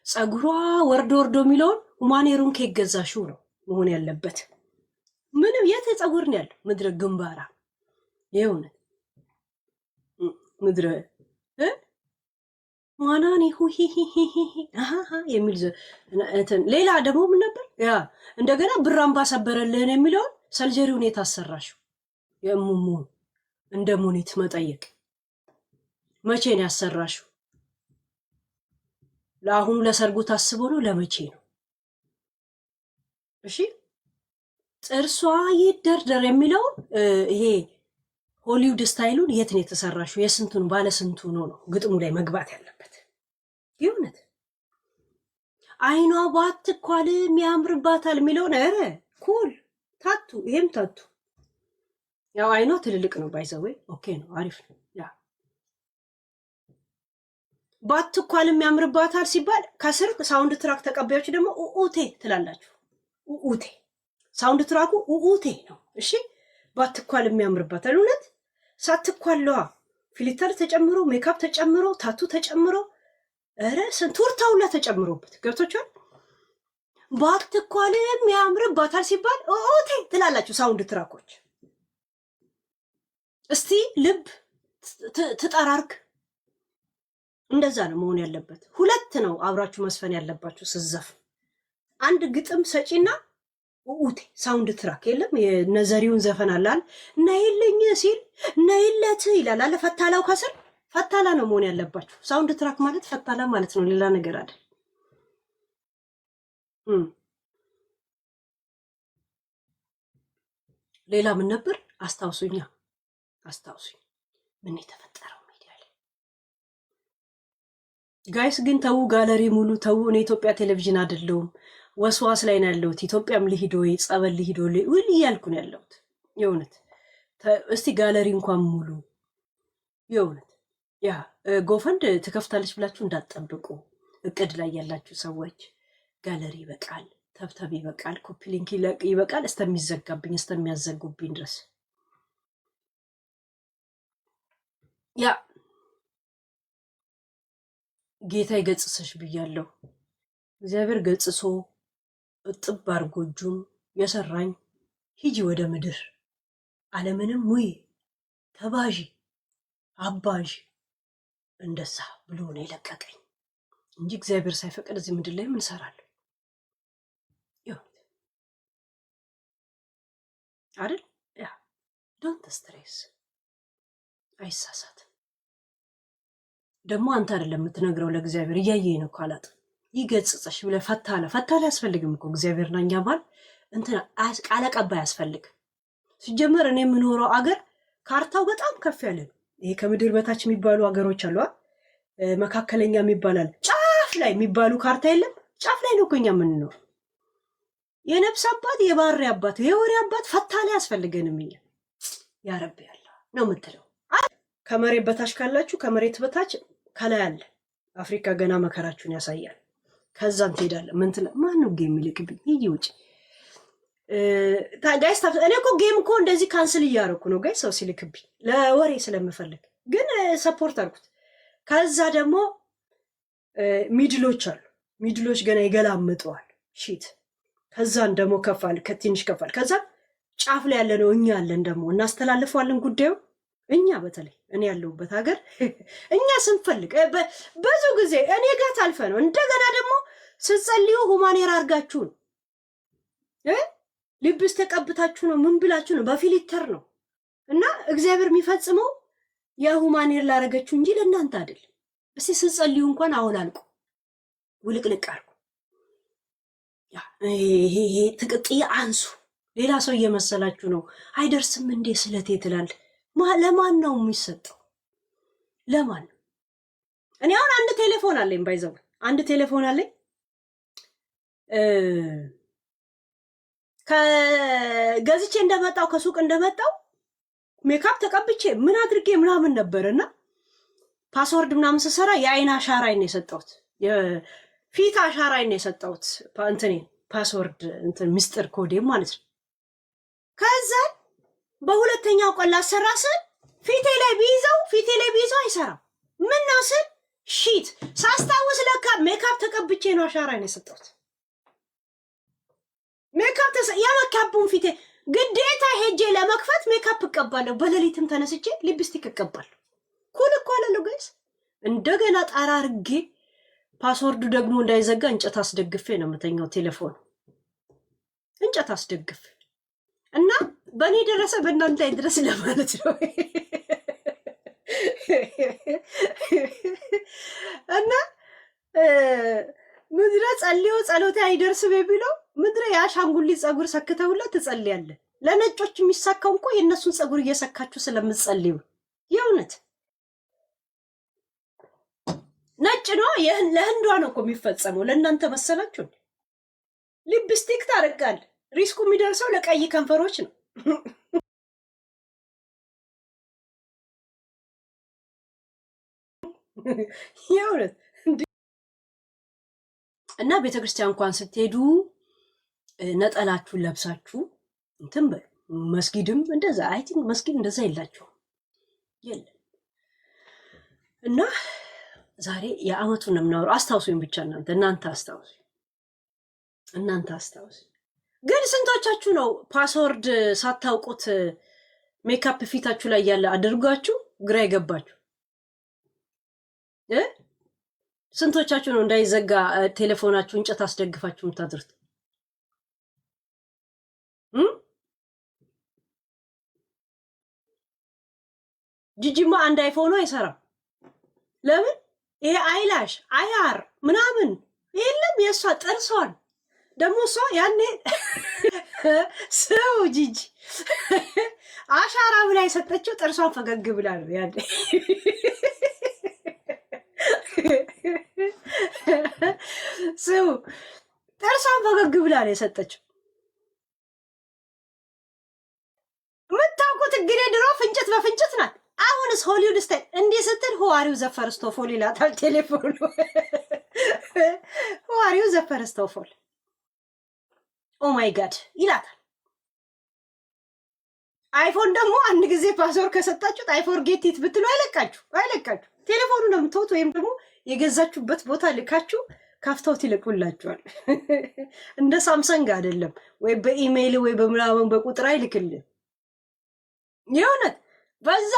ጸጉሯ ወርዶ የሚለውን ሁማኔሩን ከገዛሽው ነው መሆን ያለበት። ምንም የት ጸጉር ነው ያለው? ምድረ ግንባራ የእውነት ምድረ ማናኒ የሚል ሌላ ደግሞ ምን ነበር? ያ እንደገና ብራምባ ሰበረልህን የሚለውን ሰልጀሪውን የታሰራሽው የእሙሙ እንደ ሙኒት መጠየቅ መቼ ነው ያሰራሽው? ለአሁኑ ለሰርጉ ታስቦ ነው? ለመቼ ነው? እሺ ጥርሷ ይደርደር የሚለውን ይሄ ሆሊውድ ስታይሉን የት ነው የተሰራሽው? የስንቱን ባለ ስንቱ ነው ግጥሙ ላይ መግባት ያለበት። ይሁነት አይኗ ባትኳልም ያምርባታል የሚለውን ኧረ ኩል ታቱ ይሄም ታቱ ያው አይኗ ትልልቅ ነው ባይዘወይ ኦኬ ነው አሪፍ ነው። ያ ባትኳልም ያምርባታል ሲባል ከስር ሳውንድ ትራክ ተቀባዮች ደግሞ ኡኡቴ ትላላችሁ። ኡኡቴ ሳውንድ ትራኩ ኡኡቴ ነው። እሺ ባትኳልም ያምርባታል። እውነት ሳትኳለዋ ፊልተር ተጨምሮ ሜካፕ ተጨምሮ ታቱ ተጨምሮ ኧረ ቱርታውላ ተጨምሮበት ገብቶቻል። ባትኳልም ያምርባታል ሲባል ኡኡቴ ትላላችሁ ሳውንድ ትራኮች። እስቲ ልብ ትጠራርግ። እንደዛ ነው መሆን ያለበት። 2 ነው አብራችሁ መስፈን ያለባችሁ ስዘፍ። አንድ ግጥም ሰጪና ኡኡቴ ሳውንድ ትራክ የለም። የነዘሪውን ዘፈን አላል ነይልኝ ሲል ነይለት ይላል አለ ፈታላው ከስር ፈታላ ነው መሆን ያለባችሁ። ሳውንድ ትራክ ማለት ፈታላ ማለት ነው፣ ሌላ ነገር አይደል። ሌላ ምን ነበር? አስታውሱኝ ምን የተፈጠረው ሚዲያ ላይ ጋይስ? ግን ተው ጋለሪ ሙሉ ተው። እኔ ኢትዮጵያ ቴሌቪዥን አይደለሁም ወስዋስ ላይ ነው ያለሁት። ኢትዮጵያም ልሂድ ወይ ጸበል ልሂድ ወይ እያልኩ ነው ያለሁት። የእውነት እስቲ ጋለሪ እንኳን ሙሉ የእውነት ያ ጎፈንድ ትከፍታለች ብላችሁ እንዳትጠብቁ። እቅድ ላይ ያላችሁ ሰዎች ጋለሪ ይበቃል፣ ተብተብ ይበቃል፣ ኮፒ ሊንክ ይበቃል። እስከሚያዘጉብኝ ድረስ ያ ጌታ ይገጽሰሽ ብያለሁ። እግዚአብሔር ገጽሶ እጥብ አርጎ እጁን የሰራኝ ሂጂ ወደ ምድር ዓለምንም ውይ ተባዢ አባዥ እንደዛ ብሎ ነው የለቀቀኝ እንጂ እግዚአብሔር ሳይፈቅድ እዚህ ምድር ላይ ምን እሰራለሁ? ይሁን አይደል? ያ ዶንት ስትሬስ። አይሳሳት ደግሞ አንተ አይደለም የምትነግረው ለእግዚአብሔር፣ እያየኝ ነው ካላጥ ይገጽጽሽ ብለህ ፈታለ ያስፈልግም እኮ እግዚአብሔርና እኛ ባል እንትን ቃል አቀባይ ያስፈልግ። ሲጀመር እኔ የምኖረው አገር ካርታው በጣም ከፍ ያለ ነው። ይሄ ከምድር በታች የሚባሉ አገሮች አሉ፣ መካከለኛ የሚባላል፣ ጫፍ ላይ የሚባሉ ካርታ የለም። ጫፍ ላይ ነው እኮ እኛ የምንኖር። የነፍስ አባት የባህሪ አባት የወሬ አባት ፈታ ላይ አያስፈልገንም። እኛ ያረብ ያለ ነው የምትለው። ከመሬት በታች ካላችሁ ከመሬት በታች ከላይ አለ። አፍሪካ ገና መከራችሁን ያሳያል። ከዛም ትሄዳለህ። ምን ትለ ማን ነው ጌም ይልክብኝ ይይ ውጭ ጋይስ። እኔ እኮ ጌም እኮ እንደዚህ ካንስል እያደረኩ ነው ጋይስ፣ ሰው ሲልክብኝ ለወሬ ስለምፈልግ ግን ሰፖርት አድርጉት። ከዛ ደግሞ ሚድሎች አሉ። ሚድሎች ገና ይገላምጠዋል ሺት። ከዛን ደግሞ ከፋል ከትንሽ ከፋል። ከዛ ጫፍ ላይ ያለ ነው እኛ ያለን ደግሞ እናስተላልፈዋለን ጉዳዩ። እኛ በተለይ እኔ ያለሁበት ሀገር እኛ ስንፈልግ ብዙ ጊዜ እኔ ጋር ታልፈ ነው። እንደገና ደግሞ ስትጸልዩ ሁማኔር አድርጋችሁ ነው ልብስ ተቀብታችሁ ነው ምን ብላችሁ ነው በፊሊተር ነው። እና እግዚአብሔር የሚፈጽመው የሁማኔር ላረገችው እንጂ ለእናንተ አይደል። እስቲ ስትጸልዩ እንኳን አውላልቁ ውልቅልቅ አድርጉ። ይሄ ትቅጥያ አንሱ። ሌላ ሰው እየመሰላችሁ ነው። አይደርስም እንዴ ስለቴ ትላል። ለማን ነው የሚሰጠው? ለማን ነው? እኔ አሁን አንድ ቴሌፎን አለኝ፣ ባይዘው አንድ ቴሌፎን አለኝ። ከገዝቼ እንደመጣው ከሱቅ እንደመጣው ሜካፕ ተቀብቼ ምን አድርጌ ምናምን ነበርና ፓስወርድ ምናምን ስሰራ የአይን አሻራይ ነው የሰጠሁት፣ የፊት አሻራይ ነው የሰጠሁት። እንትኔ ፓስወርድ እንትን ምስጢር ኮዴ ማለት ነው። ከዛ በሁለተኛው ቀን ላሰራ ስል ፊቴ ላይ ቢይዘው አይሰራም። ምን ነው ስል ሺት ሳስታውስ ለካ ሜካፕ ተቀብቼ ነው አሻራይ ነው የሰጠሁት። ሜካፕ የመካፑን ፊቴ ግዴታ ሄጄ ለመክፈት ሜካፕ እቀባለሁ። በሌሊትም ተነስቼ ሊፕስቲክ እቀባለሁ። ኩል እኮ አላለሁ ጋይስ። እንደገና ጣራ አርጌ ፓስወርዱ ደግሞ እንዳይዘጋ እንጨት አስደግፌ ነው የምተኛው። ቴሌፎን እንጨት አስደግፌ እና በእኔ ደረሰ በእናንተ ድረስ ለማለት ነው። እና ምድረ ጸልዮ ጸሎቴ አይደርስም የሚለው ምድረ የአሻንጉሊት ጸጉር ሰክተውላት ትጸልያለህ። ለነጮች የሚሳካው እኮ የእነሱን ጸጉር እየሰካችሁ ስለምትጸልዩ የእውነት ነጭ ነው። ለህንዷ ነው እኮ የሚፈጸመው። ለእናንተ መሰላችሁ? ሊፕስቲክ ታረጋል። ሪስኩ የሚደርሰው ለቀይ ከንፈሮች ነው። የእውነት እና ቤተክርስቲያን እንኳን ስትሄዱ ነጠላችሁን ለብሳችሁ እንትን በሉ። መስጊድም እንደዛ አይ ቲንክ መስጊድ እንደዛ የላችሁም የለም። እና ዛሬ የአመቱን ነው የምናወራው። አስታውሱኝ ብቻ እናንተ አስታውሱኝ። ግን ስንቶቻችሁ ነው ፓስወርድ ሳታውቁት ሜካፕ ፊታችሁ ላይ ያለ አድርጋችሁ ግራ የገባችሁ? ስንቶቻችሁ ነው እንዳይዘጋ ቴሌፎናችሁ እንጨት አስደግፋችሁ የምታድሩት? ጂጂማ አንድ አይፎኑ አይሰራም። ለምን? ይሄ አይላሽ አይአር ምናምን የለም። የእሷ ጥርሷን ደግሞ እሷ ያኔ ሰው ጂጂ አሻራ ብላ የሰጠችው ጥርሷን ፈገግ ብላ ነው ያኔ። ሰው ጥርሷን ፈገግ ብላ ነው የሰጠችው። የምታውቁት እንግዲህ ድሮ ፍንጭት በፍንጭት ናት። አሁንስ ሆሊውድ ስታይል እንዲህ ስትል ሁዋሪው ዘፈርስቶፎል ይላታል ቴሌፎኑ። ሁዋሪው ዘፈርስቶፎል ኦ ማይ ጋድ ይላታል። አይፎን ደግሞ አንድ ጊዜ ፓስወርድ ከሰጣችሁት አይፎርጌት ኢት ብትሉ አይለቃችሁ። ቴሌፎኑ ነው የምትወት፣ ወይም ደግሞ የገዛችሁበት ቦታ ልካችሁ ካፍተውት ይልቁላችኋል። እንደ ሳምሰንግ አይደለም ወይ በኢሜይል ወይ በምናምን በቁጥር አይልክልህ። የእውነት በዛ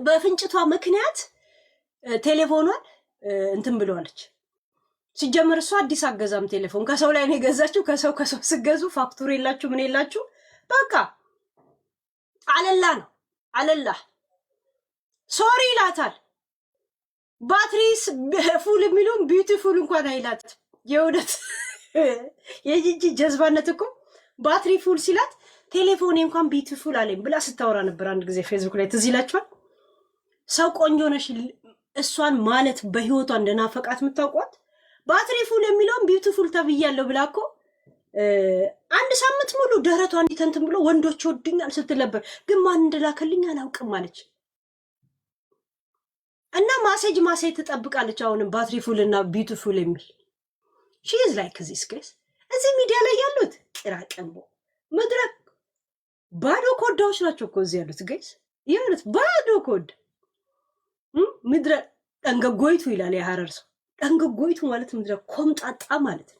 በፍንጭቷ ምክንያት ቴሌፎኗን እንትን ብለዋለች። ሲጀምር እሷ አዲስ አገዛም ቴሌፎን ከሰው ላይ ነው የገዛችው። ከሰው ስገዙ ፋክቱር የላችሁ ምን የላችሁ፣ በቃ አለላ ነው አለላ። ሶሪ ይላታል። ባትሪስ ፉል የሚሉን ቢዩቲፉል እንኳን አይላት። የእውነት የጂጂ ጀዝባነት እኮ ባትሪ ፉል ሲላት ቴሌፎኔ እንኳን ቢዩቲፉል አለኝ ብላ ስታወራ ነበር አንድ ጊዜ ፌስቡክ ላይ ትዝ ይላችኋል። ሰው ቆንጆ ነሽ እሷን ማለት በህይወቷ እንደናፈቃት የምታውቋት ባትሪ ፉል የሚለውን ቢዩቲፉል ተብያለሁ ብላ እኮ አንድ ሳምንት ሙሉ ደረቷ እንዲተንትን ብሎ ወንዶች ወዱኛል ስትል ነበር። ግን ማን እንደላከልኝ አላውቅም አለች እና ማሴጅ ትጠብቃለች። አሁንም ባትሪ ፉል እና ቢዩቲፉል የሚል ሺ ኢዝ ላይክ ዚስ ጋይስ። እዚህ ሚዲያ ላይ ያሉት ቅራቅንቦ መድረክ ባዶ ኮዳዎች ናቸው እኮ እዚህ ያሉት ጋይስ። ይኸውልህ ባዶ ኮድ ምድረ ጠንገጎይቱ ይላል የሐረር ሰው። ጠንገጎይቱ ማለት ምድረ ኮምጣጣ ማለት ነው።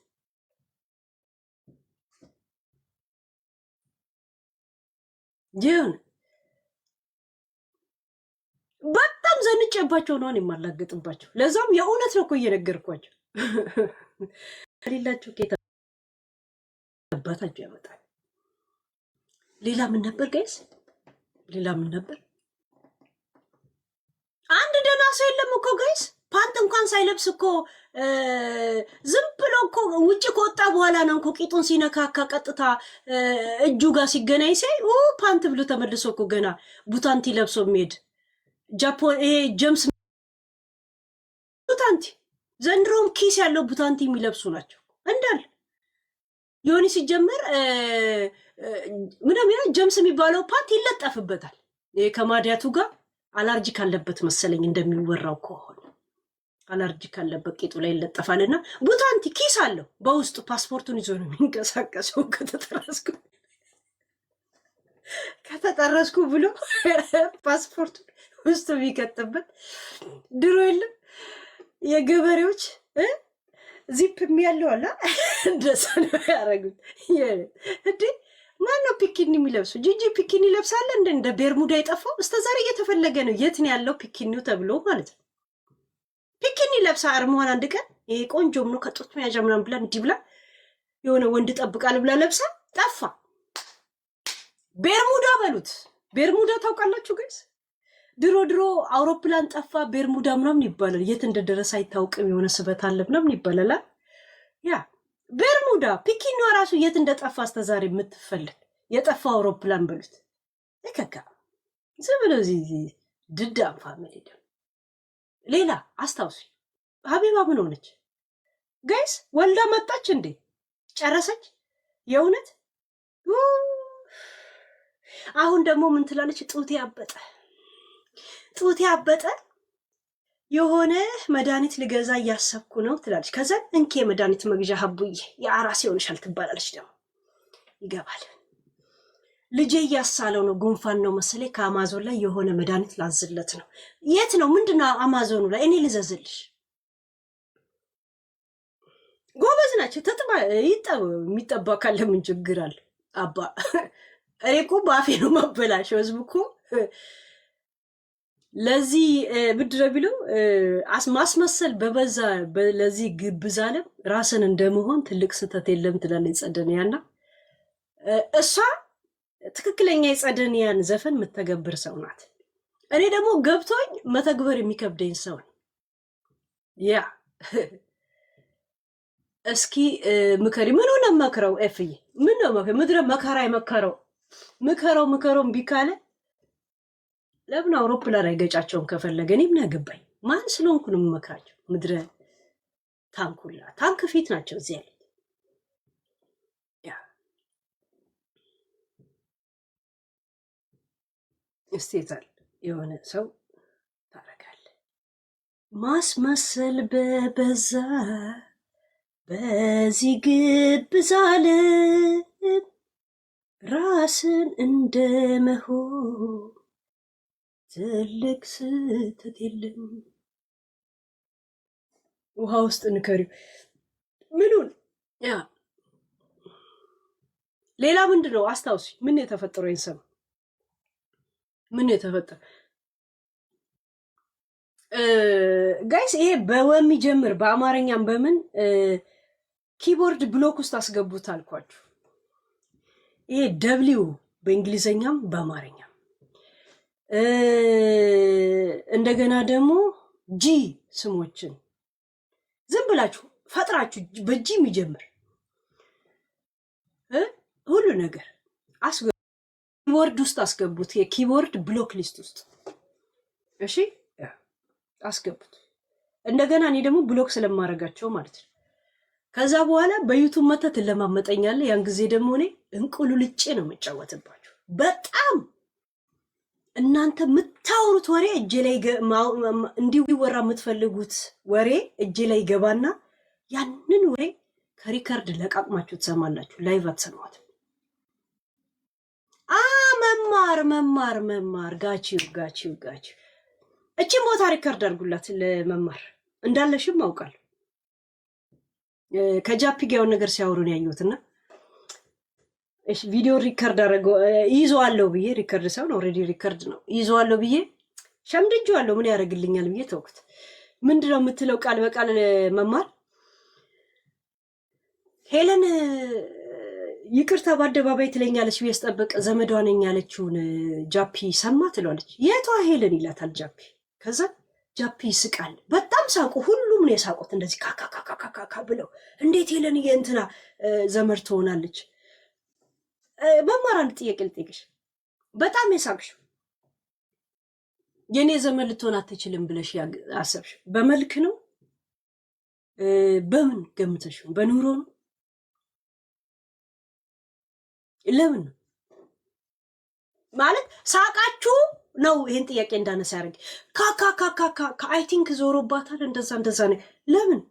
ይሁን በጣም ዘንጬባቸው ነው የማላገጥባቸው። ለዛም የእውነት ነው እኮ እየነገርኳቸው። ሌላቸው ኬታ አባታቸው ያመጣል። ሌላ ምን ነበር ጋይስ? ሌላ ምን ነበር? አንድ ደህና ሰው የለም እኮ ጋይስ። ፓንት እንኳን ሳይለብስ እኮ ዝም ብሎ እኮ ውጭ ከወጣ በኋላ ነው እኮ ቂጡን ሲነካካ ቀጥታ እጁ ጋር ሲገናኝ ሳይ ፓንት ብሎ ተመልሶ እኮ ገና ቡታንቲ ለብሶ የሚሄድ ጃፖን ይሄ ጀምስ ቡታንቲ ዘንድሮም ኪስ ያለው ቡታንቲ የሚለብሱ ናቸው እንዳል የሆነ ሲጀመር ምንም ጀምስ የሚባለው ፓንት ይለጠፍበታል። ይሄ ከማዲያቱ ጋር አላርጂክ አለበት መሰለኝ እንደሚወራው ከሆነ አላርጂክ አለበት ቂጡ ላይ ይለጠፋልና ቡታንቲ ኪስ አለው በውስጡ ፓስፖርቱን ይዞ ነው የሚንቀሳቀሰው። ከተጠረስኩ ብሎ ፓስፖርቱን ውስጡ የሚከትበት ድሮ የለም የገበሬዎች ዚፕ የሚያለው አላ እንደዛ ነው ያደረጉት። እንዴ ማነው ፒኪኒ የሚለብሱ? ጂጂ ፒኪኒ ለብሳለ እንደ ቤርሙዳ የጠፋው እስከዛሬ እየተፈለገ ነው። የት ነው ያለው ፒኪኒው ተብሎ ማለት ነው። ፒኪኒ ለብሳ አርመዋን አንድ ቀን ይሄ ቆንጆም ነው ከጡት መያዣ ምናምን ብላ እንዲህ ብላ የሆነ ወንድ ጠብቃል ብላ ለብሳ ጠፋ። ቤርሙዳ በሉት። ቤርሙዳ ታውቃላችሁ ጋይስ? ድሮ አውሮፕላን ጠፋ ቤርሙዳ ምናምን ይባላል። የት እንደደረሰ አይታወቅም። የሆነ ስበት አለ ምናምን ይባላል። ያ ቤርሙዳ ፒኪኒዋ ራሱ የት እንደጠፋ አስተዛሬ የምትፈልግ የጠፋ አውሮፕላን በሉት። እከካ ዝም ብሎ እዚህ ድዳም ፋሚሊ ደም። ሌላ አስታውሱ። ሀቢባ ምን ሆነች ጋይስ? ወልዳ መጣች እንዴ? ጨረሰች? የእውነት አሁን ደግሞ ምን ትላለች? ጡቴ አበጠ የሆነ መድኃኒት ልገዛ እያሰብኩ ነው ትላለች። ከዛ እንኬ መድኃኒት መግዣ ሀቡዬ የአራስ ይሆንሻል ትባላለች። ደግሞ ይገባል። ልጄ እያሳለው ነው ጉንፋን ነው መሰለኝ ከአማዞን ላይ የሆነ መድኃኒት ላዝለት ነው። የት ነው ምንድነው አማዞኑ ላይ? እኔ ልዘዝልሽ። ጎበዝ ናቸው። የሚጠባ ካለ ምን ችግር አለ? አባ እኔ እኮ በአፌ ነው ማበላሸው። ህዝብ እኮ ለዚህ ብድረ ቢለው ማስመሰል በበዛ ለዚህ ግብዝ ዓለም ራስን እንደመሆን ትልቅ ስህተት የለም ትላለች ጸደንያና እሷ ትክክለኛ የጸደንያን ዘፈን የምተገብር ሰው ናት። እኔ ደግሞ ገብቶኝ መተግበር የሚከብደኝ ሰው ነው። ያ እስኪ ምከሪ። ምን ሆነ መክረው? ኤፍዬ ምን ነው ምድረ መከራ የመከረው ምከረው እምቢ ካለ ለምን አውሮፕላን አይገጫቸውም? ከፈለገ እኔ ምን ያገባኝ? ማን ስለሆንኩ ነው የምመክራቸው? ምድረ ታንኩላ ታንክ ፊት ናቸው እዚህ ያሉት። ያ እስቴታል የሆነ ሰው ታረጋለህ። ማስመሰል በበዛ በዚህ ግብዝ ዓለም ራስን እንደመሆን ትልቅ ስህተት የለም። ውሃ ውስጥ እንከሪው ምኑን? ያ ሌላ ምንድን ነው አስታውሲ። ምን የተፈጠረው? ይንሰማ ምን የተፈጠረ ጋይስ? ይሄ በወሚ ጀምር በአማርኛም በምን ኪቦርድ ብሎክ ውስጥ አስገቡት አልኳችሁ። ይሄ ደብሊው በእንግሊዘኛም በአማርኛም እንደገና ደግሞ ጂ ስሞችን ዝም ብላችሁ ፈጥራችሁ በጂ የሚጀምር ሁሉ ነገር ኪቦርድ ውስጥ አስገቡት። የኪቦርድ ብሎክ ሊስት ውስጥ እሺ አስገቡት። እንደገና እኔ ደግሞ ብሎክ ስለማረጋቸው ማለት ነው። ከዛ በኋላ በዩቱብ መተት ለማመጠኛለ ያን ጊዜ ደግሞ እኔ እንቁልልጬ ነው የምጫወትባችሁ። በጣም እናንተ የምታወሩት ወሬ እጄ ላይ እንዲወራ የምትፈልጉት ወሬ እጄ ላይ ገባና ያንን ወሬ ከሪከርድ ለቃቅማችሁ ትሰማላችሁ። ላይቭ አትሰማት። መማር ጋቺው እቺን ቦታ ሪከርድ አድርጉላት ለመማር እንዳለሽም አውቃለሁ። ከጃፒ ጋር ነገር ሲያወሩ ነው ያየሁትና እሺ ቪዲዮ ሪከርድ አደረገው ይዟዋለሁ ብዬ ሪከርድ ሳይሆን ኦልሬዲ ሪከርድ ነው ይዟዋለሁ ብዬ ሸምድጄዋለሁ። ምን ያደርግልኛል ብዬ ተውኩት። ምንድነው የምትለው ቃል በቃል መማር ሄለን ይቅርታ በአደባባይ ትለኛለች ብዬ ስጠብቅ ዘመዷ ነኝ ያለችውን ጃፒ ሰማ ትለዋለች። የቷ ሄለን ይላታል ጃፒ። ከዛ ጃፒ ይስቃል። በጣም ሳቁ። ሁሉም ነው የሳቁት እንደዚህ ካካካካካካ ብለው። እንዴት ሄለን የእንትና ዘመድ ትሆናለች? መማር አንድ ጥያቄ ልጠይቅሽ። በጣም የሳቅሽው የኔ ዘመድ ልትሆን አትችልም ብለሽ አሰብሽ በመልክ ነው? በምን ገምተሽ? በኑሮ ነው? ለምን ማለት ሳቃችሁ ነው ይሄን ጥያቄ እንዳነሳ ያደርግ። ካካካካካ አይ ቲንክ ዞሮባታል እንደዛ ነው። ለምን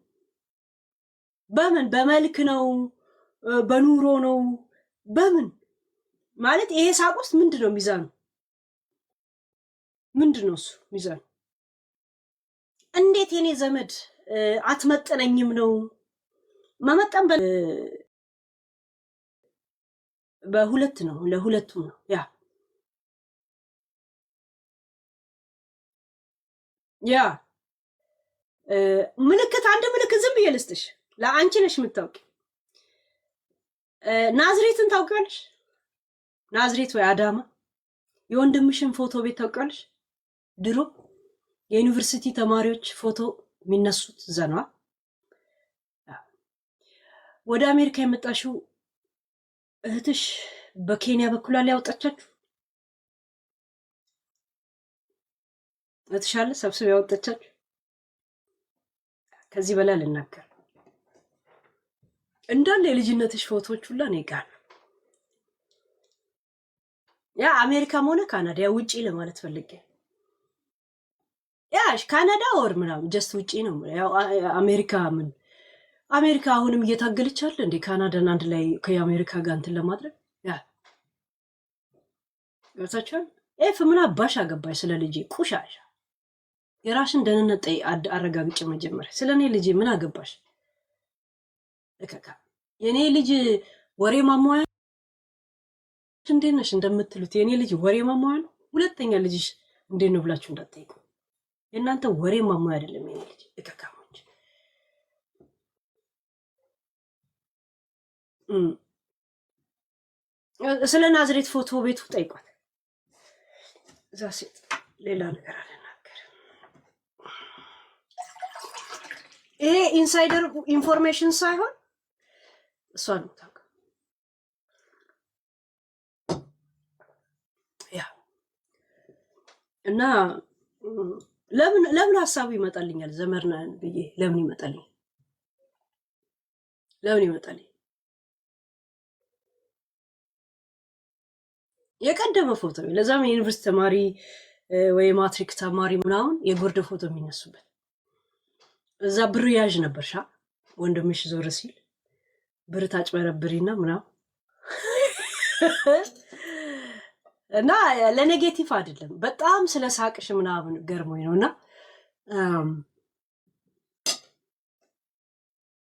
በምን በመልክ ነው? በኑሮ ነው? በምን ማለት ይሄ ሳቅ ውስጥ ምንድነው ሚዛኑ? ምንድነው እሱ ሚዛኑ? እንዴት የኔ ዘመድ አትመጠነኝም ነው? መመጠን በሁለት ነው፣ ለሁለቱም ነው። ያ ምልክት አንድ ምልክት ዝም ብዬ ልስጥሽ። ለአንቺ ነሽ የምታውቂ። ናዝሬትን ታውቂያለሽ? ናዝሬት ወይ አዳማ የወንድምሽን ፎቶ ቤት ታውቂያለሽ? ድሮ የዩኒቨርሲቲ ተማሪዎች ፎቶ የሚነሱት ዘኗ። ወደ አሜሪካ የመጣሽው እህትሽ በኬንያ በኩል ላይ ያወጣቻችሁ እህትሽ አለ ሰብስብ ያወጣቻችሁ። ከዚህ በላይ ልናገር እንዳለ የልጅነትሽ ፎቶዎች ሁላ ነው ጋር ያ አሜሪካም ሆነ ካናዳ ያ ውጪ ለማለት ፈልጌ ያሽ ካናዳ ወር ምናምን ጀስት ውጪ ነው። ያው አሜሪካ አሁንም እየታገለች አለ እንዴ ካናዳን አንድ ላይ ከአሜሪካ ጋር እንትን ለማድረግ ያ ወጣቻል። ምን አባሽ አገባሽ ስለ ልጄ ቁሻሻ። የራስን ደህንነት አረጋግጭ መጀመሪያ። ስለኔ ልጄ ምን አገባሽ? እከካ የኔ ልጅ ወሬ ማሟያ እንዴት ነሽ እንደምትሉት የኔ ልጅ ወሬ ማሟያ ነው። ሁለተኛ ልጅሽ እንዴት ነው ብላችሁ እንዳትጠይቁ። የእናንተ ወሬ ማሟያ አይደለም የኔ ልጅ እከካሞች። ስለ ናዝሬት ፎቶ ቤቱ ጠይቋት። እዛ ሴት ሌላ ነገር አልናገርም። ይሄ ኢንሳይደር ኢንፎርሜሽን ሳይሆን እሷ ነው ታውቃ። ያ እና ለምን ሀሳቡ ይመጣልኛል ዘመድ ነን ብዬ ለምን ይመጣልኝ? የቀደመ ፎቶ ነው። ለዛም የዩኒቨርሲቲ ተማሪ ወይ ማትሪክ ተማሪ ምናምን የጉርድ ፎቶ የሚነሱበት እዛ ብር ያዥ ነበርሻ ወንድምሽ ዞር ሲል ብር ታጭበረብሪና ምናምን እና ለኔጌቲቭ አይደለም በጣም ስለ ሳቅሽ ምናምን ገርሞኝ ነውና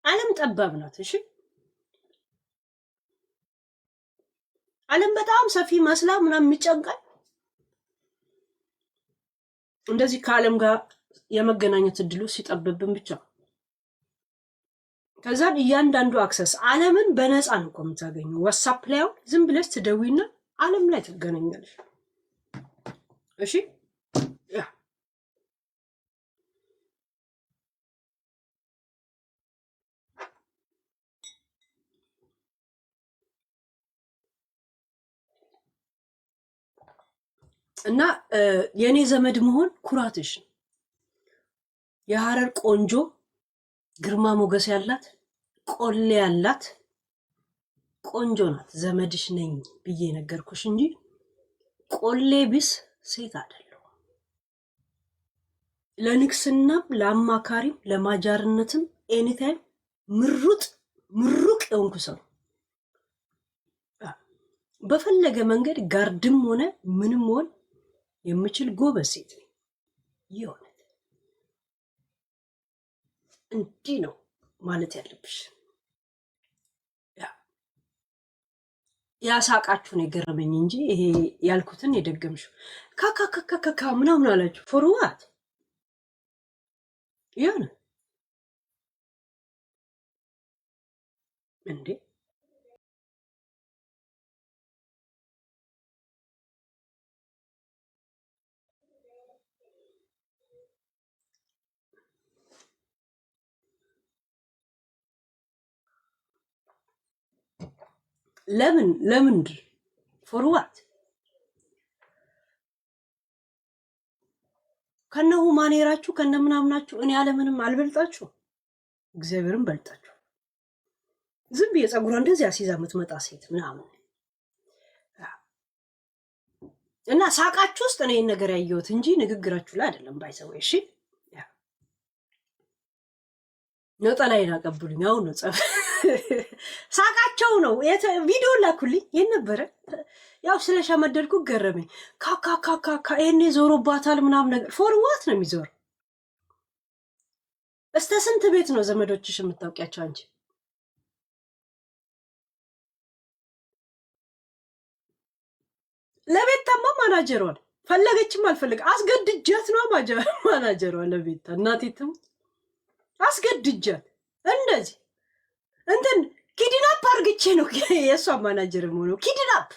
ዓለም ጠባብ ናት። እሺ ዓለም በጣም ሰፊ መስላ ምናምን የሚጨንቀን እንደዚህ ከዓለም ጋር የመገናኘት እድሉ ሲጠብብን ብቻ። ከዛን እያንዳንዱ አክሰስ ዓለምን በነፃ ነው እኮ የምታገኘው። ዋትስአፕ ላይ ዝም ብለሽ ትደውይና ዓለም ላይ ትገናኛለሽ። እሺ እና የኔ ዘመድ መሆን ኩራትሽ ነው። የሐረር ቆንጆ ግርማ ሞገስ ያላት ቆሌ ያላት ቆንጆ ናት። ዘመድሽ ነኝ ብዬ ነገርኩሽ እንጂ ቆሌ ቢስ ሴት አይደለሁ። ለንግስናም ለአማካሪም ለማጃርነትም ኤኒታይም ምሩቅ የሆንኩ ሰው በፈለገ መንገድ ጋርድም ሆነ ምንም ሆን የምችል ጎበዝ ሴት ነኝ። ይሆነ እንዲህ ነው ማለት ያለብሽ። ያሳቃችሁን የገረመኝ እንጂ ይሄ ያልኩትን የደገምሽው ካካካካካ ምናምን አላችሁ። ፎርዋት ያን እንዴ ለምን ፎርዋት ከነሁ ማኔራችሁ ከነምናምናችሁ እኔ ያለምንም አልበልጣችሁ፣ እግዚአብሔርን በልጣችሁ። ዝም ብዬ ጸጉሯ እንደዚህ አሲዛ የምትመጣ ሴት ምናምን እና ሳቃችሁ ውስጥ እኔ ነገር ያየሁት እንጂ ንግግራችሁ ላይ አይደለም። ባይሰው እሺ፣ ነጠላዬን አቀብሉኝ። አሁን ነው ሳቃቸው ነው። ቪዲዮ ላኩልኝ። የት ነበረ? ያው ስለሸመደድኩ ገረመኝ። ካካካካ ይሄኔ ዞሮባታል ምናምን ነገር። ፎርዋት ነው የሚዞር? እስተ ስንት ቤት ነው ዘመዶችሽ የምታውቂያቸው አንቺ? ለቤታማ ማናጀሯን ፈለገችም አልፈለገ አስገድጃት ነው ማናጀሯ ለቤታ እናቴትም አስገድጃት እንደዚህ እንትን ኪድናፕ አርግቼ ነው የእሷ ማናጀር ሆነው ኪድናፕ።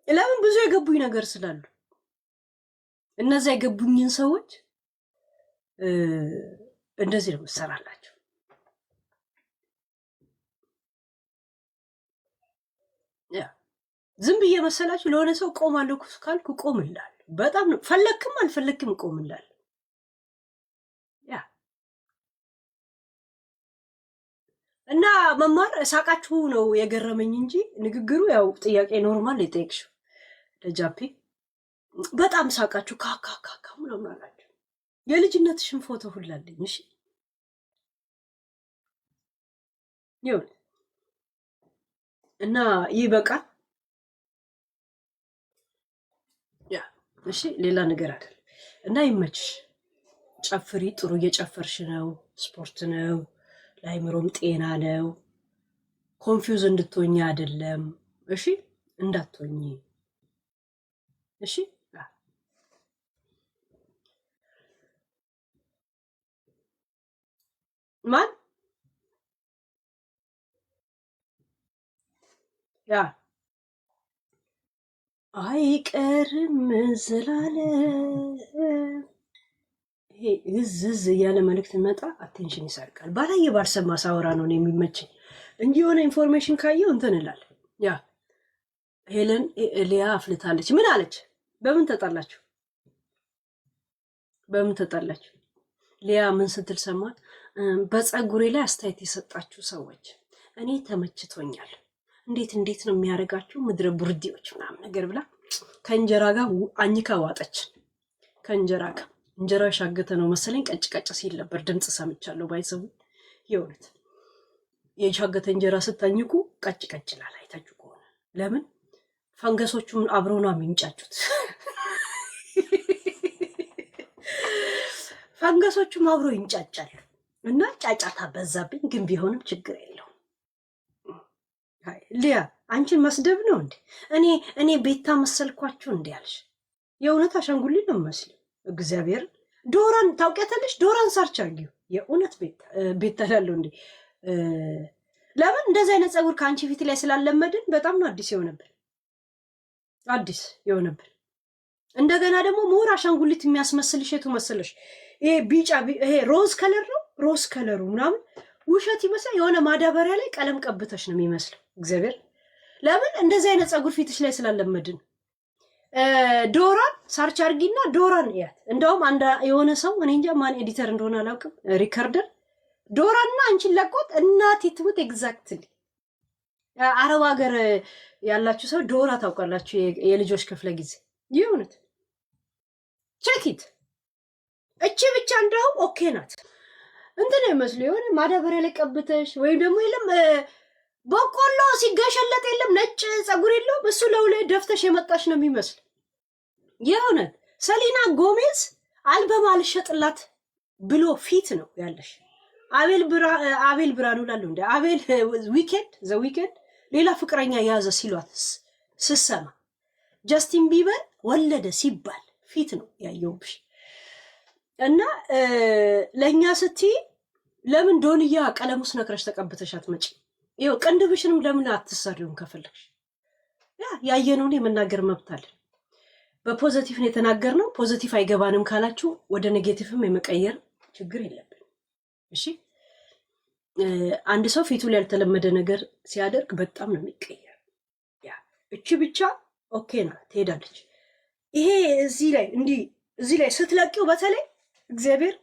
ለምን ብዙ የገቡኝ ነገር ስላሉ እነዚያ የገቡኝን ሰዎች እንደዚህ ነው የምሰራላቸው። ዝም ብዬ መሰላችሁ ለሆነ ሰው ቆማለሁ ካልኩ ቆምላለሁ። በጣም ነው ፈለክም አልፈለክም ቆምላለሁ። እና መማር ሳቃችሁ ነው የገረመኝ እንጂ ንግግሩ ያው ጥያቄ ኖርማል የጠየቅሽው ለጃፒ በጣም ሳቃችሁ ካካካካ ምናምን አላችሁ። የልጅነትሽን ፎቶ ሁላለኝ። እሺ ይሁን እና ይበቃል። እሺ ሌላ ነገር አይደል። እና ይመችሽ፣ ጨፍሪ። ጥሩ እየጨፈርሽ ነው። ስፖርት ነው፣ ለአይምሮም ጤና ነው። ኮንፊውዝ እንድትሆኝ አይደለም። እሺ እንዳትሆኝ። እሺ ማን ያ አይቀርም ዘላለም ይሄ እዝዝ እያለ መልእክት መጣ። አቴንሽን ይሰርቃል። ባላየ ባልሰማ ሳወራ ነው የሚመችኝ እንጂ የሆነ ኢንፎርሜሽን ካየው እንትን እላለሁ። ያ ሄለን ሊያ አፍልታለች። ምን አለች? በምን ተጣላችሁ? ሊያ ምን ስትል ሰማት? በፀጉሬ ላይ አስተያየት የሰጣችሁ ሰዎች እኔ ተመችቶኛል፣ እንዴት ነው የሚያደርጋችሁ ምድረ ቡርዲዎች ምናምን ነገር ብላ ከእንጀራ ጋር አኝካ ዋጠች። ከእንጀራ ጋር እንጀራው ሻገተ ነው መሰለኝ። ቀጭ ሲል ነበር ድምፅ ሰምቻለሁ። ባይሰቡ የእውነት የሻገተ እንጀራ ስታኝኩ ቀጭ ይላል። አይታችሁ ከሆነ ለምን ፈንገሶቹም አብረው ነው የሚንጫጩት። ፈንገሶቹም አብረው ይንጫጫሉ። እና ጫጫታ በዛብኝ፣ ግን ቢሆንም ችግር የለውም። ሊያ አንቺን መስደብ ነው እንዴ? እኔ ቤታ መሰልኳችሁ እንዴ ያልሽ? የእውነት አሻንጉሊት ነው መስል። እግዚአብሔር ዶራን ታውቂያታለሽ? ዶራን ሰርች አርጊው። የእውነት ቤታ ላለው እንዴ? ለምን እንደዚህ አይነት ፀጉር ከአንቺ ፊት ላይ ስላለመድን በጣም ነው አዲስ የሆነብን። እንደገና ደግሞ ሞር አሻንጉሊት የሚያስመስልሽ የቱ መሰለሽ? ይሄ ቢጫ ይሄ ሮዝ ከለር ነው። ሮዝ ከለሩ ምናምን ውሸት ይመስላል። የሆነ ማዳበሪያ ላይ ቀለም ቀብተሽ ነው የሚመስለው። እግዚአብሔር ለምን እንደዚህ አይነት ፀጉር ፊትሽ ላይ ስላለመድን ዶራን ሳርች አርጊና ዶራን ያት እንደውም አንድ የሆነ ሰው እኔ እንጃ ማን ኤዲተር እንደሆነ አላውቅም ሪከርደር ዶራና አንቺን ለቆት እናት ትሙት ኤግዛክትሊ አረብ ሀገር ያላችሁ ሰው ዶራ ታውቃላችሁ የልጆች ክፍለ ጊዜ ይሁንት ቼኪት እቺ ብቻ እንደው ኦኬ ናት እንትን ይመስል የሆነ ማዳበሪያ ላይ ቀብተሽ ወይም ደግሞ የለም በቆሎ ሲገሸለጥ የለም ነጭ ፀጉር የለውም እሱ ለውላይ ደፍተሽ የመጣሽ ነው የሚመስል የሆነ ሰሊና ጎሜዝ አልበም አልሸጥላት ብሎ ፊት ነው ያለሽ አቤል ብራኑ ላለው እንደ አቤል ዊኬንድ ሌላ ፍቅረኛ ያዘ ሲሏት ስሰማ ጀስቲን ቢበር ወለደ ሲባል ፊት ነው ያየውብሽ እና ለኛ ስትይ ለምን ዶንያ ቀለሙስ ነክረሽ ተቀብተሽ አትመጪ ይኸው ቅንድብሽንም ለምን አትሰሪውም ከፈለግሽ ያየነውን የመናገር መብት አለ በፖዚቲቭ ነው የተናገርነው ፖዚቲቭ አይገባንም ካላችሁ ወደ ኔጌቲቭም የመቀየር ችግር የለብን እሺ አንድ ሰው ፊቱ ላይ ያልተለመደ ነገር ሲያደርግ በጣም ነው የሚቀየር እቺ ብቻ ኦኬ ነው ትሄዳለች ይሄ እዚህ ላይ ስትለቂው በተለይ እግዚአብሔር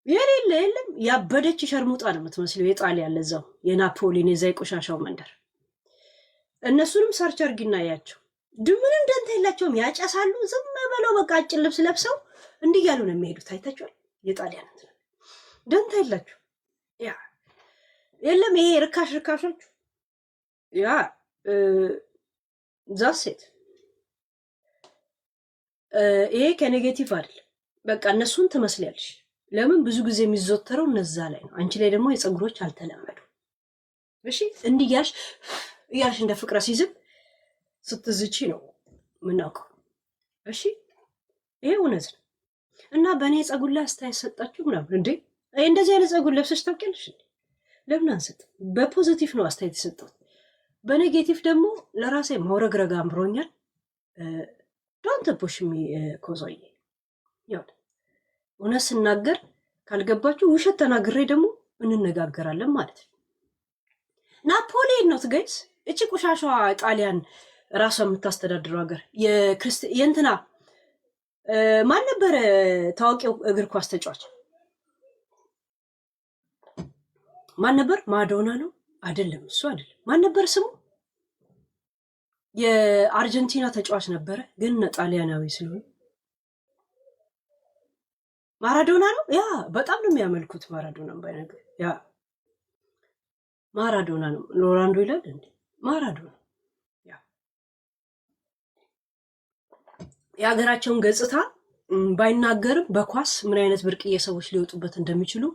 የለም ያበደች ሸርሙጣ ነው የምትመስለው የጣሊያን ለዛው የናፖሊን የዛይ ቆሻሻው መንደር እነሱንም ሰርች አርጊና ያያቸው ምንም ደንታ የላቸውም ያጨሳሉ ዝም ብለው በቃ አጭር ልብስ ለብሰው እንዲህ ያሉ ነው የሚሄዱት አይታችኋል የጣሊያን ደንታ የላቸው የለም ይሄ ርካሾች ዛሴት ይሄ ከኔጌቲቭ አይደል በቃ እነሱን ትመስልያለሽ ለምን ብዙ ጊዜ የሚዘወተረው እነዛ ላይ ነው አንቺ ላይ ደግሞ የፀጉሮች አልተለመዱ እሺ እንዲያሽ እንደ ፍቅረ ሲዝም ስትዝቺ ነው ምናውቀው እሺ ይሄ እውነት ነው እና በእኔ ፀጉር ላይ አስተያየት ሰጣችሁ ምናምን እንዴ እንደዚህ አይነት ፀጉር ለብሰሽ ታውቂያለሽ ለምን አንሰጥ በፖዚቲቭ ነው አስተያየት የሰጠው በኔጌቲቭ ደግሞ ለራሴ ማውረግረጋ አምሮኛል ዶንት ፑሽ ሚ ኮዞዬ ያው እውነት ስናገር ካልገባችሁ ውሸት ተናግሬ ደግሞ እንነጋገራለን ማለት ነው ናፖሊን ነው ትገይስ እቺ ቆሻሻዋ ጣሊያን ራሷ የምታስተዳድረው ሀገር የእንትና ማን ነበር ታዋቂው እግር ኳስ ተጫዋች ማን ነበር ማዶና ነው አይደለም እሱ አይደለም ማን ነበር ስሙ የአርጀንቲና ተጫዋች ነበረ ግን ጣሊያናዊ ስለሆነ ማራዶና ነው ያ በጣም ነው የሚያመልኩት ማራዶና ባይነገር ያ ማራዶና ነው ሎራንዶ ይላል እንዴ ማራዶና ያ የሀገራቸውን ገጽታ ባይናገርም በኳስ ምን አይነት ብርቅዬ ሰዎች ሊወጡበት እንደሚችሉ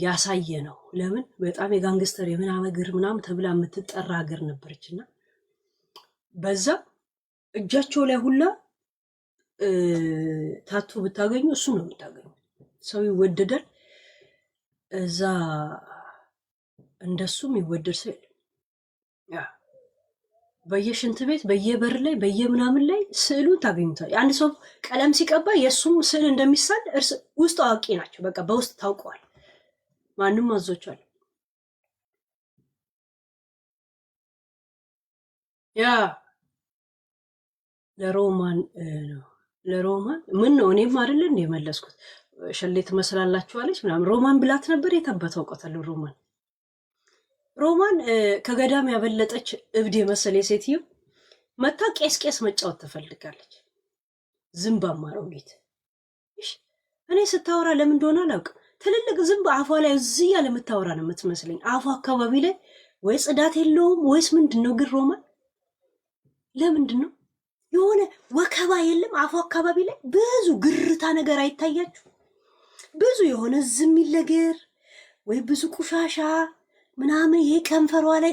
ያሳየ ነው ለምን በጣም የጋንግስተር የምናመግር ምናምን ተብላ የምትጠራ ሀገር ነበርችና በዛ እጃቸው ላይ ሁላ ታቱ ብታገኙ እሱ ነው የምታገኙ ሰው ይወደዳል እዛ እንደሱም ይወደድ ሰው ያ በየሽንት ቤት በየበር ላይ በየምናምን ላይ ስዕሉን ታገኙታል አንድ ሰው ቀለም ሲቀባ የሱም ስዕል እንደሚሳል ውስጥ አዋቂ ናቸው በቃ በውስጥ ታውቀዋል ማንም አዞቻል ያ ለሮማን ምን ነው እኔም አይደል እንደ መለስኩት ሸሌት መስላላችሁ አለች ምናምን ሮማን ብላት ነበር የታበተው ቆተል ሮማን ከገዳም ያበለጠች እብድ የመሰለ ሴትዮ መታ ቄስ መጫወት ትፈልጋለች ዝምባ ማሮጊት እኔ ስታወራ ለምን እንደሆነ አላውቅም ትልልቅ ዝምባ አፏ ላይ እዚህ ያለ የምታወራ ነው የምትመስለኝ አፏ አካባቢ ላይ ወይ ጽዳት የለውም ወይስ ምንድነው ግን ሮማን ለምንድነው የሆነ ወከባ የለም አፏ አካባቢ ላይ ብዙ ግርታ ነገር አይታያችሁ ብዙ የሆነ ዝም ይለገር ወይ ብዙ ቁሻሻ ምናምን ይሄ ከንፈሯ ላይ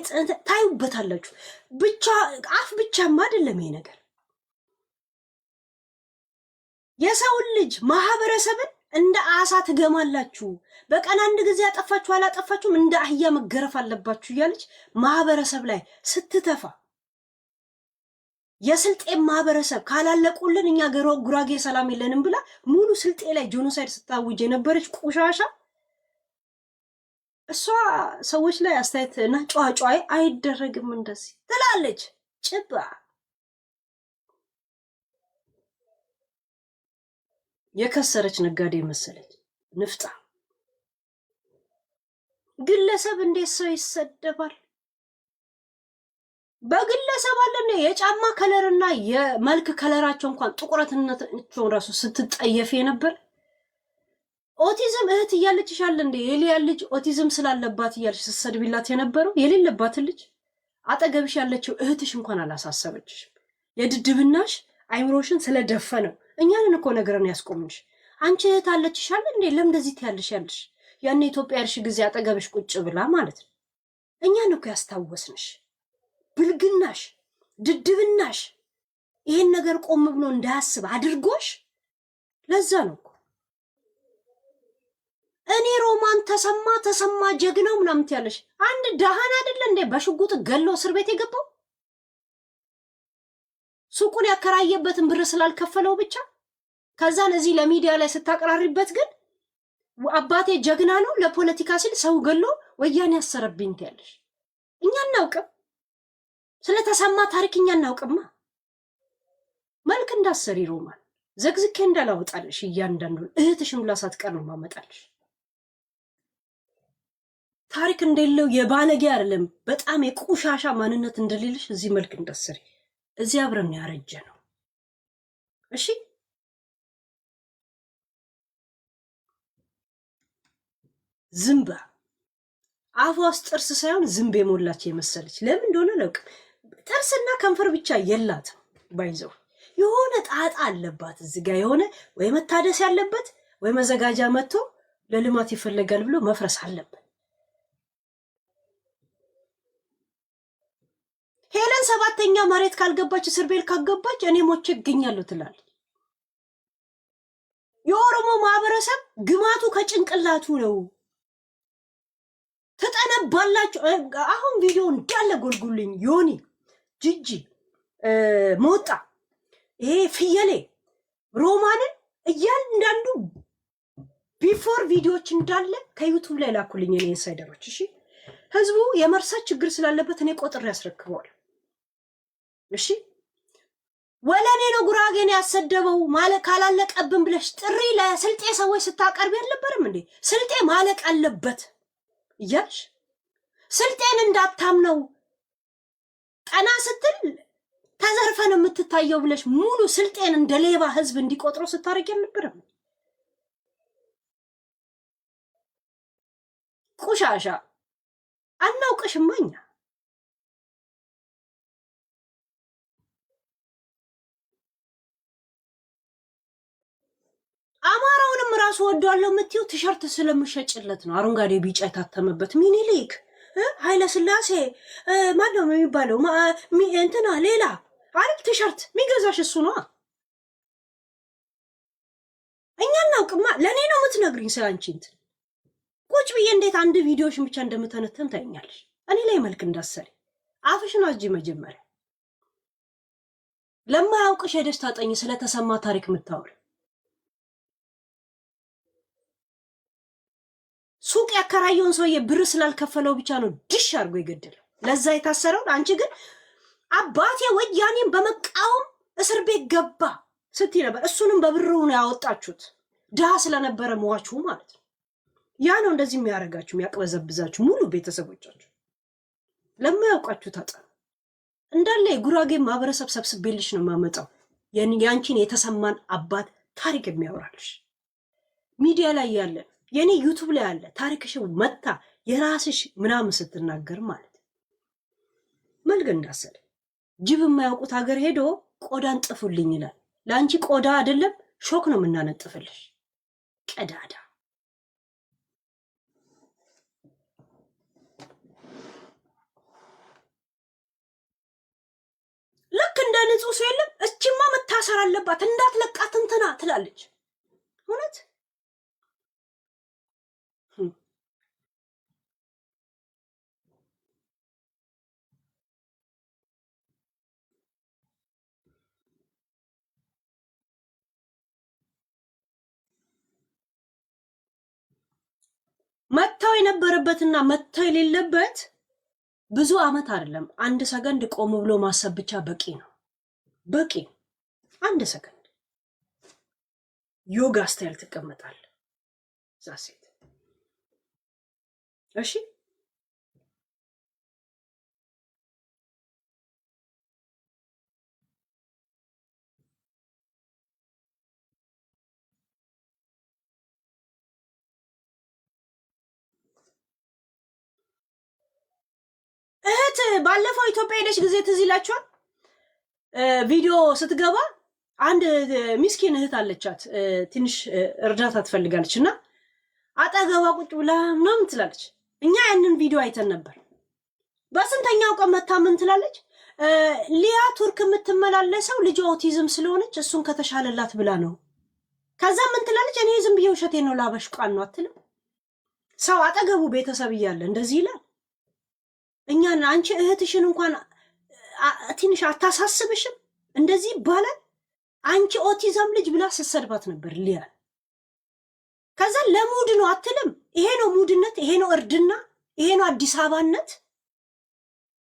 ታዩበታላችሁ ብቻ አፍ ብቻማ አይደለም ይሄ ነገር የሰው ልጅ ማህበረሰብን እንደ አሳ ትገማላችሁ በቀን አንድ ጊዜ ያጠፋችሁ አላጠፋችሁም እንደ አህያ መገረፍ አለባችሁ እያለች ማህበረሰብ ላይ ስትተፋ የስልጤ ማህበረሰብ ካላለቁልን እኛ ጉራጌ ሰላም የለንም ብላ ሙሉ ስልጤ ላይ ጄኖሳይድ ስታውጅ የነበረች ቆሻሻ እሷ ሰዎች ላይ አስተያየት እና ጨዋጫ አይደረግም እንደዚህ ትላለች። ጭባ የከሰረች ነጋዴ መሰለች ንፍጣ። ግለሰብ እንዴት ሰው ይሰደባል? በግለሰብ አለ የጫማ ከለርና የመልክ ከለራቸው እንኳን ጥቁረትነታቸውን ራሱ ስትጠየፍ ነበር። ኦቲዝም እህት እያለች ይሻል እንዴ የሊያ ልጅ ኦቲዝም ስላለባት እያለች ስትሰድቢላት የነበረው የሌለባትን ልጅ አጠገብሽ ያለችው እህትሽ እንኳን አላሳሰበችሽም። የድድብናሽ አይምሮሽን ስለደፈነው እኛንን እኮ ነገርን ያስቆምንሽ። አንቺ እህት አለች ይሻል እንዴ ለምን እንደዚህ ትያለሽ? ያን ኢትዮጵያ ያልሽ ጊዜ አጠገብሽ ቁጭ ብላ ማለት ነው። እኛን እኮ ያስታወስንሽ። ብልግናሽ፣ ድድብናሽ ይሄን ነገር ቆም ብሎ እንዳያስብ አድርጎሽ ለዛ ነው እኮ እኔ ሮማን ተሰማ ጀግናው ምናምን ትያለሽ። አንድ ደሃን አይደለ እንዴ በሽጉጥ ገሎ እስር ቤት የገባው? ሱቁን ያከራየበትን ብር ስላልከፈለው ብቻ ከዛን እዚህ ለሚዲያ ላይ ስታቀራሪበት ግን አባቴ ጀግና ነው ለፖለቲካ ሲል ሰው ገሎ ወያኔ ያሰረብኝ ትያለሽ። እኛ እናውቅም ስለተሰማ ታሪክ እኛ እናውቅማ። መልክ እንዳሰሪ ሮማን ዘግዝኬ እንዳላወጣልሽ እያንዳንዱ እህትሽን ብላ ሳትቀር ነው ማመጣልሽ። ታሪክ እንደሌለው የባለጌ አይደለም በጣም የቆሻሻ ማንነት እንደሌለሽ እዚህ መልክ እንዳሰሪ እዚህ አብረን ያረጀ ነው። እሺ ዝምባ አፏ ውስጥ ጥርስ ሳይሆን ዝንብ የሞላች የመሰለች ለምን እንደሆነ አላውቅም። ጥርስና ከንፈር ብቻ የላትም ባይዘው የሆነ ጣጣ አለባት እዚህ ጋር የሆነ ወይ መታደስ ያለበት ወይ መዘጋጃ መጥቶ ለልማት ይፈለጋል ብሎ መፍረስ አለበት። ሄለን ሰባተኛ መሬት ካልገባች እስር ቤት ካልገባች እኔ ሞቼ እገኛለሁ ትላለች። የኦሮሞ ማህበረሰብ ግማቱ ከጭንቅላቱ ነው። ተጠነባላችሁ። አሁን ቪዲዮ እንዳለ ጎልጉልኝ። ዮኒ ጂጂ ሞጣ ይሄ ፍየሌ ሮማንን እያንዳንዱ ቢፎር ቪዲዮዎች እንዳለ ከዩቱብ ላይ ላኩልኝ እኔ ኢንሳይደሮች። እሺ ህዝቡ የመርሳት ችግር ስላለበት እኔ ቆጥሬ ያስረክበዋል። እሺ ወለኔ ነው ጉራጌን ያሰደበው ማለት ካላለቀብን ብለሽ ጥሪ ለስልጤ ሰዎች ስታቀርብ ያልነበረም እንዴ? ስልጤ ማለቅ አለበት እያልሽ ስልጤን እንዳታምነው ቀና ስትል ተዘርፈን የምትታየው ብለሽ ሙሉ ስልጤን እንደ ሌባ ህዝብ እንዲቆጥሮ ስታረግ ያልነበረም? ቆሻሻ አናውቅሽማ እኛ። አማራውንም ራሱ ወዷለው የምትይው ቲሸርት ስለምሸጭለት ነው። አረንጓዴ ቢጫ የታተመበት ሚኒሊክ ኃይለ ስላሴ ማነው የሚባለው እንትና ሌላ አይደል ቲሸርት የሚገዛሽ እሱ ነው። እኛ እናውቅማ። ለእኔ ነው የምትነግሪኝ ስለ አንቺ እንትን ቁጭ ብዬ እንዴት አንድ ቪዲዮሽን ብቻ እንደምተነተን ታይኛለሽ። እኔ ላይ መልክ እንዳሰሪ አፍሽን አጂ መጀመሪያ ለማያውቅሽ የደስታ ጠኝ ስለተሰማ ታሪክ የምታወሪ ሱቅ ያከራየውን ሰውዬ ብር ስላልከፈለው ብቻ ነው ድሽ አድርጎ የገደለው። ለዛ የታሰረውን አንቺ ግን አባቴ ወያኔን በመቃወም እስር ቤት ገባ ስትይ ነበር። እሱንም በብሩ ነው ያወጣችሁት። ድሃ ስለነበረ ሟቹ ማለት ነው። ያ ነው እንደዚህ የሚያረጋችሁ የሚያቅበዘብዛችሁ ሙሉ ቤተሰቦቻችሁ። ለማያውቃችሁ ታጠኑ እንዳለ የጉራጌ ማህበረሰብ ሰብስቤልሽ ነው የማመጣው። ያንቺን የተሰማን አባት ታሪክ የሚያወራልሽ ሚዲያ ላይ ያለን የኔ ዩቱብ ላይ ያለ ታሪክሽ መታ የራስሽ ምናምን ስትናገር ማለት መልክ እንዳሰለ ጅብ የማያውቁት ሀገር ሄዶ ቆዳን ጥፉልኝ ይላል። ለአንቺ ቆዳ አይደለም ሾክ ነው የምናነጥፍልሽ ቀዳዳ። ልክ እንደ ንጹህ ሰው የለም እችማ መታሰር አለባት እንዳትለቃት እንትና ትላለች። እውነት መታው የነበረበትና መታው የሌለበት ብዙ አመት አይደለም። 1 ሰከንድ ቆም ብሎ ማሰብ ብቻ በቂ ነው። በቂ 1 ሰከንድ ዮጋ ስታይል ትቀመጣል ዛሴት። እሺ እህት ባለፈው ኢትዮጵያ ሄደች ጊዜ ትዝ ይላችኋል። ቪዲዮ ስትገባ አንድ ሚስኪን እህት አለቻት፣ ትንሽ እርዳታ ትፈልጋለች እና አጠገቧ ቁጭ ብላ ምናምን ትላለች። እኛ ያንን ቪዲዮ አይተን ነበር። በስንተኛው ቀን መታ ምን ትላለች? ሊያ ቱርክ የምትመላለሰው ልጅ ኦቲዝም ስለሆነች እሱን ከተሻለላት ብላ ነው። ከዛ ምን ትላለች? እኔ ዝም ብዬ ውሸቴን ነው ላበሽቃል ነው አትልም። ሰው አጠገቡ ቤተሰብ እያለ እንደዚህ ይላል። እኛን አንቺ እህትሽን እንኳን ትንሽ አታሳስብሽም? እንደዚህ ይባላል። አንቺ ኦቲዝም ልጅ ብላ ስትሰድባት ነበር ሊያ። ከዛ ለሙድ ነው አትልም። ይሄ ነው ሙድነት፣ ይሄ ነው እርድና፣ ይሄ ነው አዲስ አበባነት።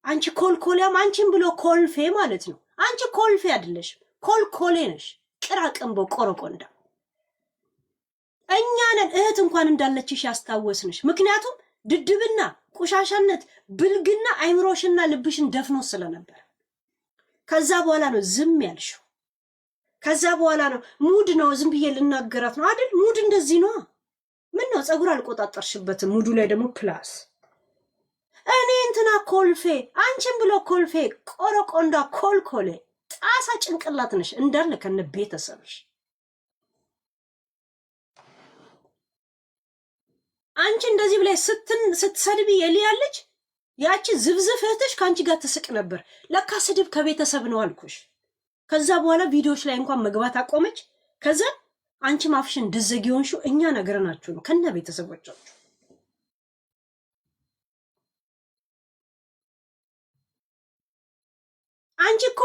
አንቺ ኮልኮሊያም አንቺን ብሎ ኮልፌ ማለት ነው። አንቺ ኮልፌ አይደለሽም፣ ኮልኮሌ ነሽ። ቅራቅንቦ ቆረቆንዳ። እኛ ነን እህት እንኳን እንዳለችሽ ያስታወስንሽ። ምክንያቱም ድድብና፣ ቁሻሻነት፣ ብልግና አይምሮሽና ልብሽን ደፍኖ ስለነበር ከዛ በኋላ ነው ዝም ያልሽው። ከዛ በኋላ ነው ሙድ ነው ዝም ብዬ ልናገራት ነው አይደል? ሙድ እንደዚህ ነው። ምን ነው ፀጉር አልቆጣጠርሽበትም። ሙዱ ላይ ደግሞ ፕላስ እኔ እንትና ኮልፌ፣ አንቺን ብሎ ኮልፌ፣ ቆረቆንዳ፣ ኮልኮሌ፣ ጣሳ ጭንቅላት ነሽ እንዳለ ከነ ቤተሰብሽ። አንቺ እንደዚህ ብላይ ስትሰድቢ የሊያለች ያቺ ዝብዝፍ እህትሽ ከአንቺ ጋር ትስቅ ነበር። ለካ ስድብ ከቤተሰብ ነው አልኩሽ። ከዛ በኋላ ቪዲዮዎች ላይ እንኳን መግባት አቆመች። ከዛ አንቺ ማፍሽን ድዘግ ሆንሽው እኛ ነገርናችሁ ነው ከነ ቤተሰቦቻችሁ። አንቺ እኮ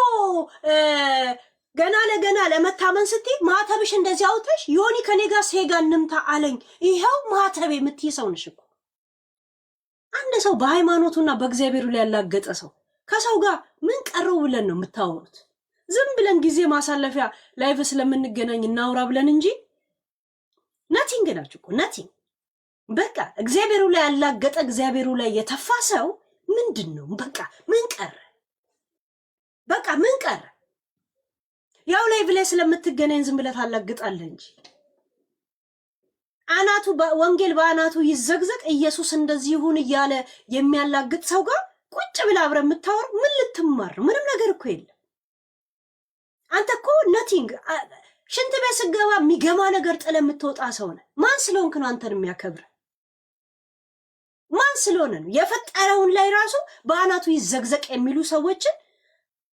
ገና ለገና ለመታመን ስትይ ማተብሽ እንደዚህ አውጥተሽ ዮኒ ከኔ ጋር ሴጋ እንምታ አለኝ ይሄው ማተብ የምትይ ሰው ነሽ እኮ። አንድ ሰው በሃይማኖቱና በእግዚአብሔሩ ላይ ያላገጠ ሰው ከሰው ጋር ምን ቀረው ብለን ነው የምታወሩት? ዝም ብለን ጊዜ ማሳለፊያ ላይቭ ስለምንገናኝ እናውራ ብለን እንጂ ነቲንግ ናችሁ እኮ ነቲንግ። በቃ እግዚአብሔሩ ላይ ያላገጠ እግዚአብሔሩ ላይ የተፋ ሰው ምንድን ነው? በቃ ምን ቀረ? በቃ ምን ቀረ? ያው ላይቭ ላይ ስለምትገናኝ ዝም ብለህ ታላግጣለህ እንጂ አናቱ ወንጌል በአናቱ ይዘግዘግ ኢየሱስ እንደዚህ ይሁን እያለ የሚያላግጥ ሰው ጋር ቁጭ ብለህ አብረህ የምታወር ምን ልትማር? ምንም ነገር እኮ የለም። አንተ እኮ ነቲንግ። ሽንት ቤት ስገባ የሚገማ ነገር ጥለህ የምትወጣ ሰው ነህ። ማን ስለሆንክ ነው አንተን የሚያከብር? ማን ስለሆነ ነው? የፈጠረውን ላይ ራሱ በአናቱ ይዘግዘቅ የሚሉ ሰዎችን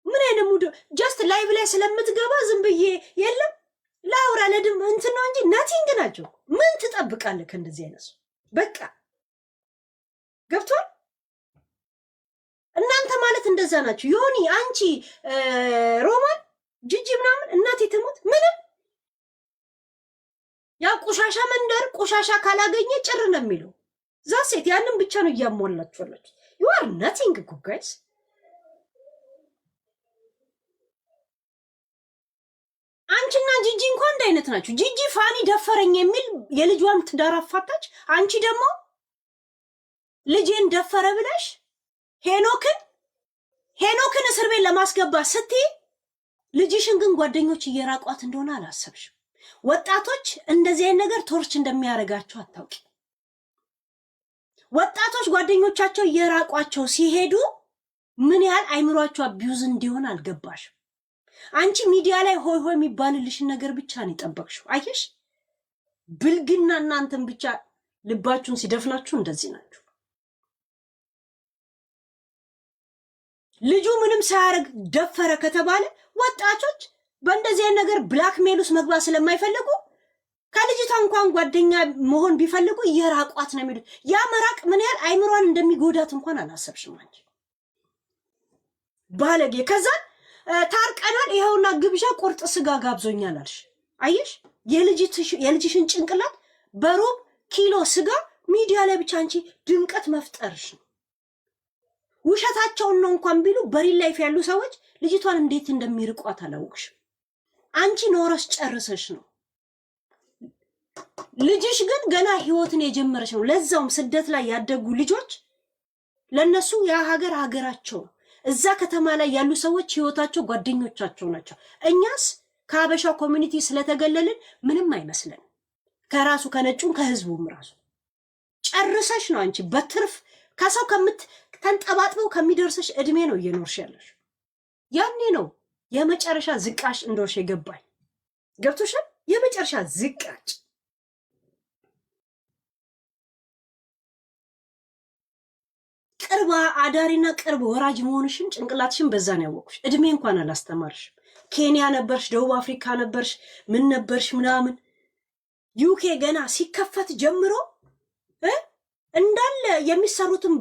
ምን አይነት ሙድ ጀስት ላይቭ ላይ ስለምትገባ ዝም ብዬ የለም ላውራ ለድም እንትን ነው እንጂ ነቲንግ ናቸው። ምን ትጠብቃለህ ከእንደዚህ አይነት ሰው? በቃ ገብቷል። እናንተ ማለት እንደዛ ናችሁ። ዮኒ፣ አንቺ፣ ሮማን፣ ጂጂ ምናምን እናቴ ትሙት ምንም ያ ቆሻሻ መንደር ቆሻሻ ካላገኘ ጭር ነው የሚለው ዛሴት። ያንን ብቻ ነው እያሟላችኋላችሁ። you are nothing guys። አንቺና ጂጂ እንኳን አንድ አይነት ናችሁ። ጂጂ ፋኒ ደፈረኝ የሚል የልጇን ትዳር አፋታች። አንቺ ደግሞ ልጄን ደፈረ ብለሽ ሄኖክን እስር ቤት ለማስገባት ስትይ ልጅሽን ግን ጓደኞች እየራቋት እንደሆነ አላሰብሽም። ወጣቶች እንደዚህ አይነት ነገር ቶርች እንደሚያረጋቸው አታውቂ። ወጣቶች ጓደኞቻቸው እየራቋቸው ሲሄዱ ምን ያህል አይምሯቸው አቢዩዝ እንዲሆን አልገባሽም። አንቺ ሚዲያ ላይ ሆይ ሆይ የሚባልልሽን ነገር ብቻ ነው የጠበቅሽው። አየሽ፣ ብልግና እናንተን ብቻ ልባችሁን ሲደፍናችሁ እንደዚህ ናችሁ። ልጁ ምንም ሳያረግ ደፈረ ከተባለ ወጣቶች በእንደዚህ አይነት ነገር ብላክ ሜል ውስጥ መግባት ስለማይፈልጉ ከልጅቷ እንኳን ጓደኛ መሆን ቢፈልጉ እየራቋት ነው የሚሉት። ያ መራቅ ምን ያህል አይምሯን እንደሚጎዳት እንኳን አላሰብሽም አንቺ ባለጌ። ከዛ ታርቀናል ይሄውና ግብዣ ቁርጥ ስጋ ጋብዞኛል አልሽ። አየሽ፣ የልጅሽን ጭንቅላት በሩብ ኪሎ ስጋ ሚዲያ ላይ ብቻ አንቺ ድምቀት መፍጠርሽ ነው። ውሸታቸውን ነው እንኳን ቢሉ በሪል ላይፍ ያሉ ሰዎች ልጅቷን እንዴት እንደሚርቋት አላውቅሽም። አንቺ ኖረሽ ጨርሰሽ ነው። ልጅሽ ግን ገና ህይወትን የጀመረች ነው። ለዛውም ስደት ላይ ያደጉ ልጆች ለነሱ ያ ሀገር ሀገራቸው ነው። እዛ ከተማ ላይ ያሉ ሰዎች ህይወታቸው ጓደኞቻቸው ናቸው። እኛስ ከሀበሻ ኮሚኒቲ ስለተገለልን ምንም አይመስለን። ከራሱ ከነጩም ከህዝቡም ራሱ ጨርሰሽ ነው አንቺ በትርፍ ከሰው ተንጠባጥበው ከሚደርስሽ እድሜ ነው እየኖርሽ ያለሽ። ያኔ ነው የመጨረሻ ዝቃሽ እንደሆንሽ የገባኝ። ገብቶሻል? የመጨረሻ ዝቃጭ ቅርብ አዳሪና ቅርብ ወራጅ መሆንሽን ጭንቅላትሽን በዛ ነው ያወቅሽ። እድሜ እንኳን አላስተማርሽም። ኬንያ ነበርሽ፣ ደቡብ አፍሪካ ነበርሽ፣ ምን ነበርሽ ምናምን። ዩኬ ገና ሲከፈት ጀምሮ እንዳለ የሚሰሩትን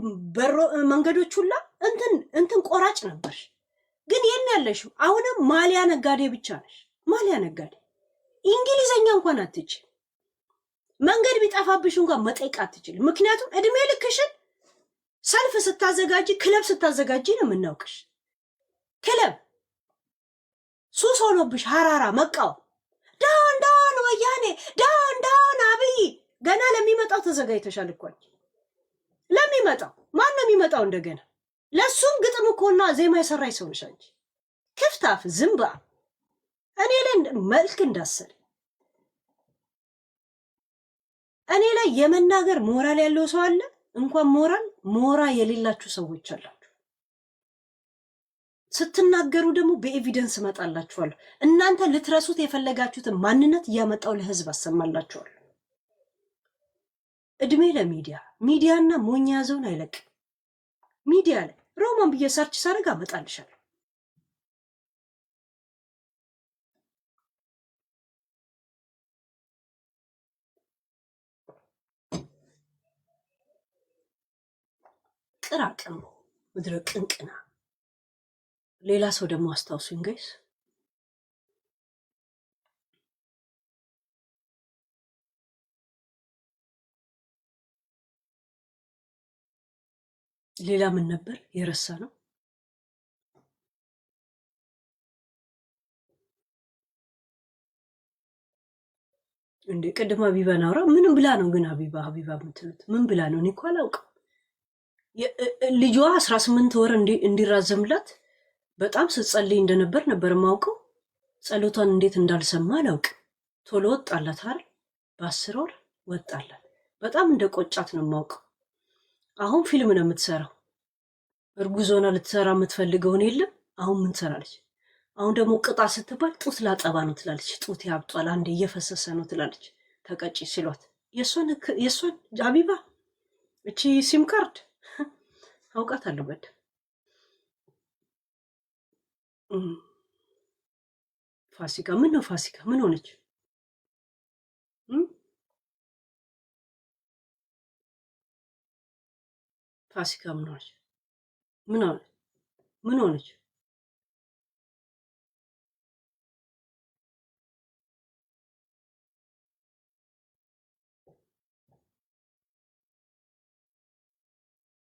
መንገዶች ሁላ እንትን ቆራጭ ነበርሽ። ግን የት ያለሽው? አሁንም ማሊያ ነጋዴ ብቻ ነሽ። ማሊያ ነጋዴ። እንግሊዘኛ እንኳን አትችል። መንገድ ቢጠፋብሽ እንኳን መጠየቅ አትችል። ምክንያቱም እድሜ ልክሽን ሰልፍ ስታዘጋጂ፣ ክለብ ስታዘጋጂ ነው የምናውቅሽ። ክለብ ሱስ ሆኖብሽ ሀራራ መቃወም፣ ዳውን ዳውን ወያኔ፣ ዳውን ዳውን አብይ። ገና ለሚመጣው ተዘጋጅተሻል እኮ አንቺ። ለሚመጣው ማን ነው የሚመጣው? እንደገና ለሱም ግጥም እኮና ዜማ የሰራች ሰው ነሽ አንቺ። ክፍታፍ ዝምባ። እኔ ላይ መልክ እንዳሰል እኔ ላይ የመናገር ሞራል ያለው ሰው አለ። እንኳን ሞራ የሌላችሁ ሰዎች አላችሁ። ስትናገሩ ደግሞ በኤቪደንስ እመጣላችኋለሁ። እናንተ ልትረሱት የፈለጋችሁትን ማንነት እያመጣው ለህዝብ አሰማላችኋለሁ። እድሜ ለሚዲያ። ሚዲያና ሞኝ ያዘውን አይለቅም። ሚዲያ ላይ ሮማን ብዬ ሰርች ሳደርግ አመጣልሻለሁ። ቅራቅም ምድረ ቅንቅና። ሌላ ሰው ደግሞ አስታውሱኝ ጋይስ። ሌላ ምን ነበር የረሳ ነው? እንዴ ቅድም ሀቢባን አውራ ምንም ብላ ነው ግን ሀቢባ የምትሉት ምን ብላ ነው? እኔ እኮ አላውቅም። ልጇ 18 ወር እንዲራዘምላት በጣም ስትጸልይ እንደነበር ነበር የማውቀው። ጸሎቷን እንዴት እንዳልሰማ አላውቅም። ቶሎ ወጣላት አይደል? በ10 ወር ወጣላት። በጣም እንደ ቆጫት ነው የማውቀው። አሁን ፊልም ነው የምትሰራው። እርጉዞና ልትሰራ የምትፈልገውን የለም። አሁን ምን ትሰራለች? አሁን ደግሞ ቅጣ ስትባል ጡት ላጠባ ነው ትላለች። ጡት ያብጧል አንዴ እየፈሰሰ ነው ትላለች። ተቀጪ ሲሏት የእሷን ሀቢባ እቺ ሲም ካርድ አውቃታለሁ በደምብ። ፋሲካ ምን ነው? ፋሲካ ምን ሆነች? ፋሲካ ምን ሆነች? ምን ሆነች?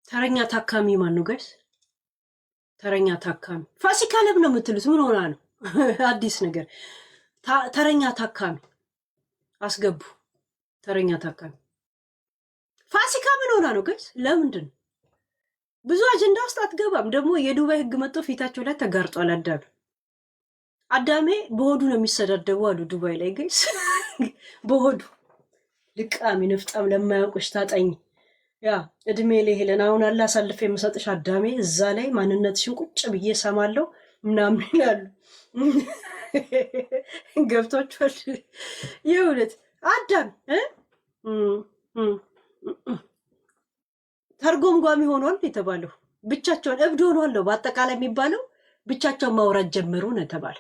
ተረኛ ታካሚ ማን ነው ጋይስ? ተረኛ ታካሚ ፋሲካ ለምን ነው የምትሉት? ምን ሆና ነው? አዲስ ነገር። ተረኛ ታካሚ አስገቡ። ተረኛ ታካሚ ፋሲካ ምን ሆና ነው ጋይስ? ለምንድን ነው? ብዙ አጀንዳ ውስጥ አትገባም። ደግሞ የዱባይ ህግ መጥቶ ፊታቸው ላይ ተጋርጧል። አዳሜ በሆዱ ነው የሚሰዳደቡ አሉ ዱባይ ላይ ጋይስ። በሆዱ ልቃሚ ንፍጣም ለማያውቅሽ ታጠኝ። ያ እድሜ ላይ ሄለን አሁን አላሳልፍ የምሰጥሽ አዳሜ እዛ ላይ ማንነትሽን ቁጭ ብዬ ሰማለሁ ምናምን ይላሉ። ገብቶቻል? የእውነት አዳም ተርጎምጓሚ ሆኗል የተባለው ብቻቸውን እብድ ሆኗል ነው በአጠቃላይ የሚባለው። ብቻቸውን ማውራት ጀመሩ ነው የተባለ።